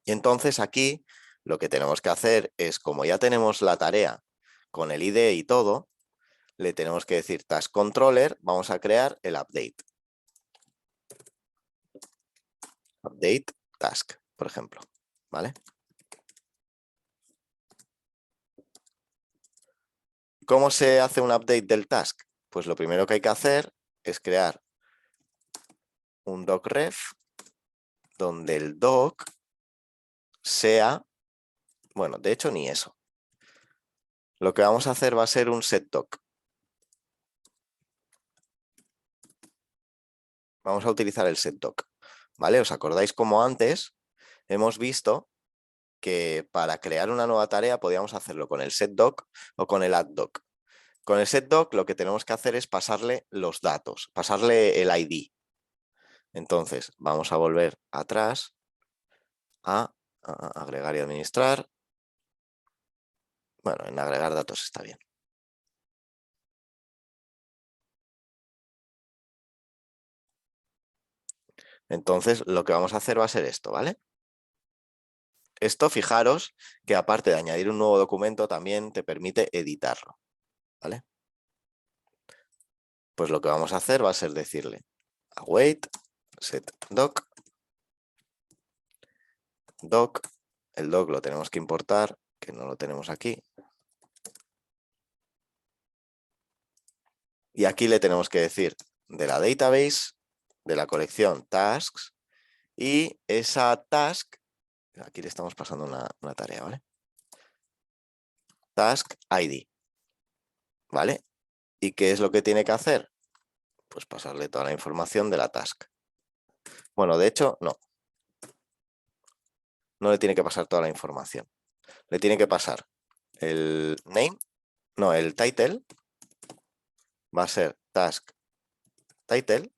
Y entonces aquí lo que tenemos que hacer es, como ya tenemos la tarea con el ID y todo, le tenemos que decir task controller, vamos a crear el update. Update task, por ejemplo, ¿vale? ¿Cómo se hace un update del task? Pues lo primero que hay que hacer es crear un docref donde el doc sea, bueno, de hecho ni eso. Lo que vamos a hacer va a ser un setDoc. Vamos a utilizar el setDoc, ¿vale? ¿Os acordáis como antes hemos visto que para crear una nueva tarea podíamos hacerlo con el setDoc o con el addDoc? Con el setDoc lo que tenemos que hacer es pasarle los datos, pasarle el ID. Entonces vamos a volver atrás a agregar y administrar. Bueno, en agregar datos está bien. Entonces, lo que vamos a hacer va a ser esto, ¿vale? Esto, fijaros, que aparte de añadir un nuevo documento, también te permite editarlo, ¿vale? Pues lo que vamos a hacer va a ser decirle await set doc, el doc lo tenemos que importar, que no lo tenemos aquí. Y aquí le tenemos que decir de la database, de la colección tasks, y esa task, aquí le estamos pasando una tarea, ¿vale? Task ID, ¿vale? ¿Y qué es lo que tiene que hacer? Pues pasarle toda la información de la task. Bueno, de hecho, no. No le tiene que pasar toda la información. Le tiene que pasar el name, no, el title, va a ser task title,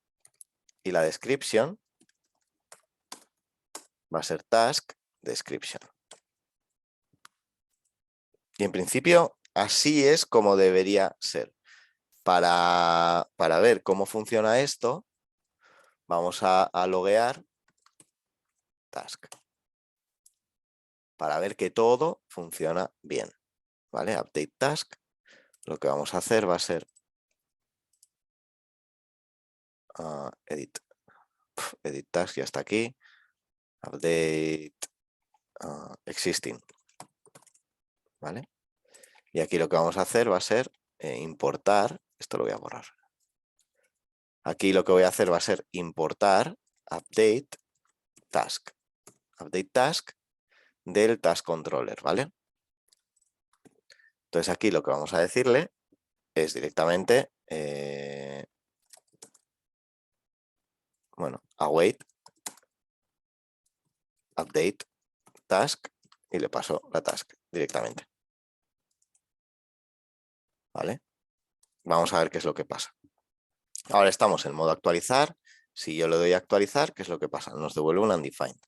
y la description va a ser task description. Y en principio, así es como debería ser. Para ver cómo funciona esto, vamos a loguear task. Para ver que todo funciona bien. ¿Vale? Update task. Lo que vamos a hacer va a ser edit. Edit task ya está aquí. Update existing. ¿Vale? Y aquí lo que vamos a hacer va a ser importar. Esto lo voy a borrar. Aquí lo que voy a hacer va a ser importar update task. Update task del task controller, ¿vale? Entonces aquí lo que vamos a decirle es directamente, bueno, await update task y le paso la task directamente. ¿Vale? Vamos a ver qué es lo que pasa. Ahora estamos en modo actualizar. Si yo le doy a actualizar, ¿qué es lo que pasa? Nos devuelve un undefined.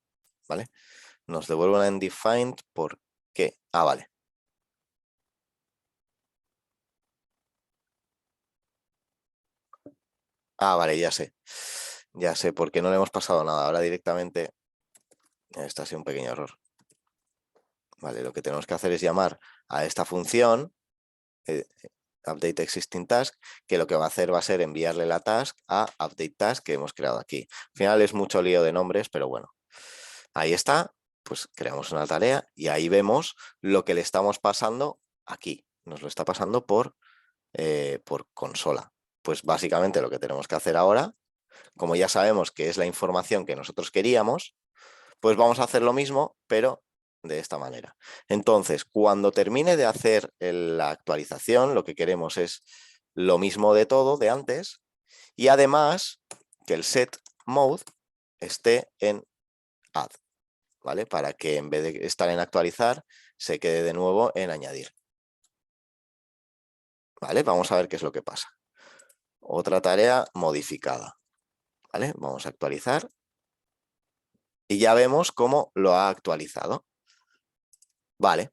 ¿Vale? Nos devuelve un undefined, ¿por qué? Ah, vale. Ah, vale, ya sé. Ya sé, porque no le hemos pasado nada. Ahora directamente, esto ha sido un pequeño error. Vale, lo que tenemos que hacer es llamar a esta función, update existing task, que lo que va a hacer va a ser enviarle la task a update task que hemos creado aquí. Al final es mucho lío de nombres, pero bueno. Ahí está, pues creamos una tarea y ahí vemos lo que le estamos pasando aquí. Nos lo está pasando por consola. Pues básicamente lo que tenemos que hacer ahora, como ya sabemos que es la información que nosotros queríamos, pues vamos a hacer lo mismo, pero de esta manera. Entonces, cuando termine de hacer la actualización, lo que queremos es lo mismo de todo de antes y además que el set mode esté en add, ¿vale? Para que en vez de estar en actualizar, se quede de nuevo en añadir. ¿Vale? Vamos a ver qué es lo que pasa. Otra tarea modificada. ¿Vale? Vamos a actualizar. Y ya vemos cómo lo ha actualizado. Vale.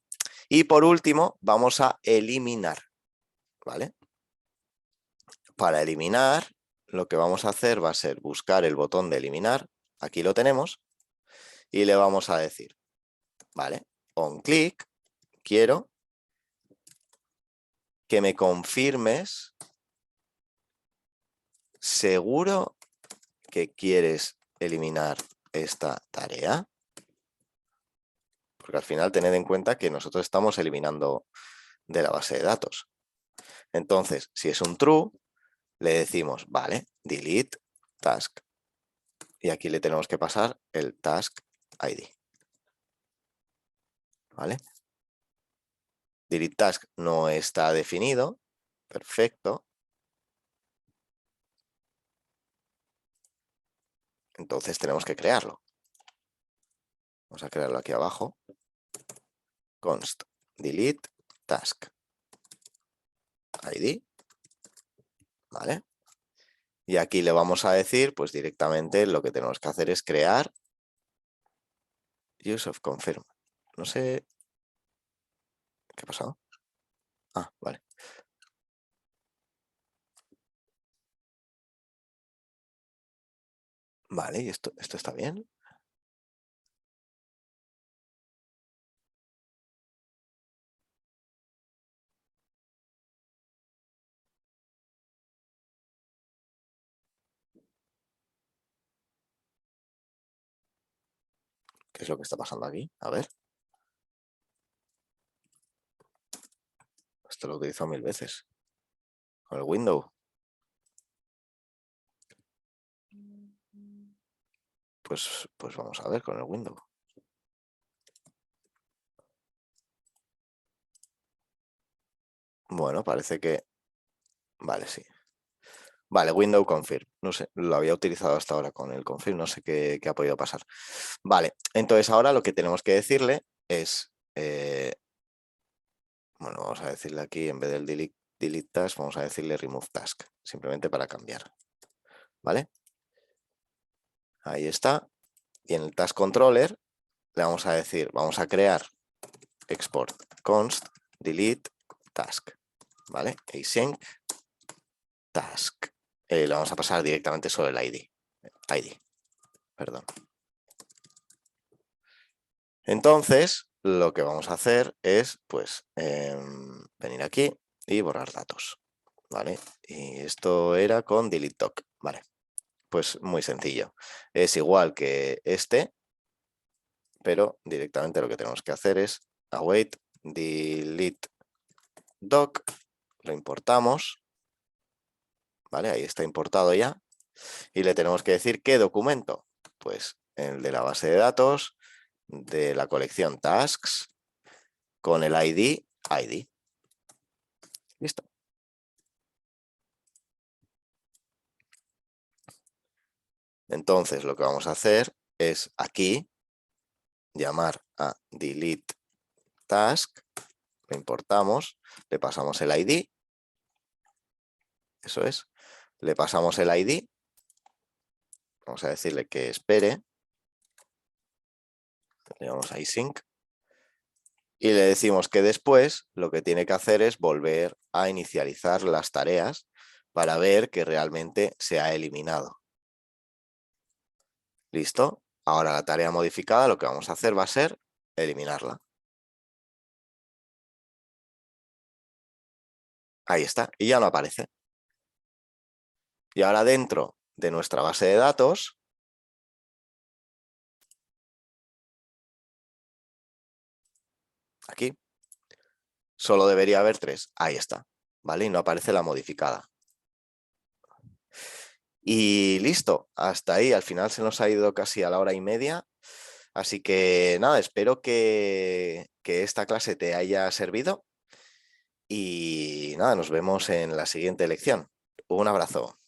Y por último, vamos a eliminar. ¿Vale? Para eliminar, lo que vamos a hacer va a ser buscar el botón de eliminar. Aquí lo tenemos. Y le vamos a decir, ¿vale? On click, quiero que me confirmes, ¿seguro que quieres eliminar esta tarea? Porque al final tened en cuenta que nosotros estamos eliminando de la base de datos. Entonces, si es un true, le decimos, vale, delete task. Y aquí le tenemos que pasar el task ID. ¿Vale? Delete task no está definido. Perfecto. Entonces tenemos que crearlo. Vamos a crearlo aquí abajo. Const delete task ID. ¿Vale? Y aquí le vamos a decir, pues directamente lo que tenemos que hacer es crear use of confirm. No sé qué ha pasado. Ah, vale. Vale, ¿y esto está bien? ¿Qué es lo que está pasando aquí? A ver. Esto lo he utilizado 1000 veces. Con el window. Pues vamos a ver con el window. Bueno, parece que... Vale, sí. Vale, window confirm. No sé, lo había utilizado hasta ahora con el confirm, no sé qué ha podido pasar. Vale, entonces ahora lo que tenemos que decirle es... bueno, vamos a decirle aquí, en vez del delete task, vamos a decirle remove task, simplemente para cambiar. ¿Vale? Ahí está. Y en el task controller le vamos a decir, vamos a crear export const delete task. ¿Vale? Async task. Le vamos a pasar directamente sobre el ID. Perdón. Entonces, lo que vamos a hacer es, pues, venir aquí y borrar datos. ¿Vale? Y esto era con delete doc. Vale. Pues muy sencillo. Es igual que este, pero directamente lo que tenemos que hacer es await delete doc, lo importamos, ¿vale? Ahí está importado ya. Y le tenemos que decir qué documento. Pues el de la base de datos, de la colección tasks, con el ID. Listo. Entonces lo que vamos a hacer es aquí llamar a delete task, lo importamos, le pasamos el ID, eso es, le pasamos el ID, vamos a decirle que espere, le damos a async, y le decimos que después lo que tiene que hacer es volver a inicializar las tareas para ver que realmente se ha eliminado. ¿Listo? Ahora la tarea modificada lo que vamos a hacer va a ser eliminarla. Ahí está, y ya no aparece. Y ahora dentro de nuestra base de datos, aquí, solo debería haber 3. Ahí está, ¿vale? Y no aparece la modificada. Y listo, hasta ahí. Al final se nos ha ido casi a la hora y media. Así que nada, espero que esta clase te haya servido. Y nada, nos vemos en la siguiente lección. Un abrazo.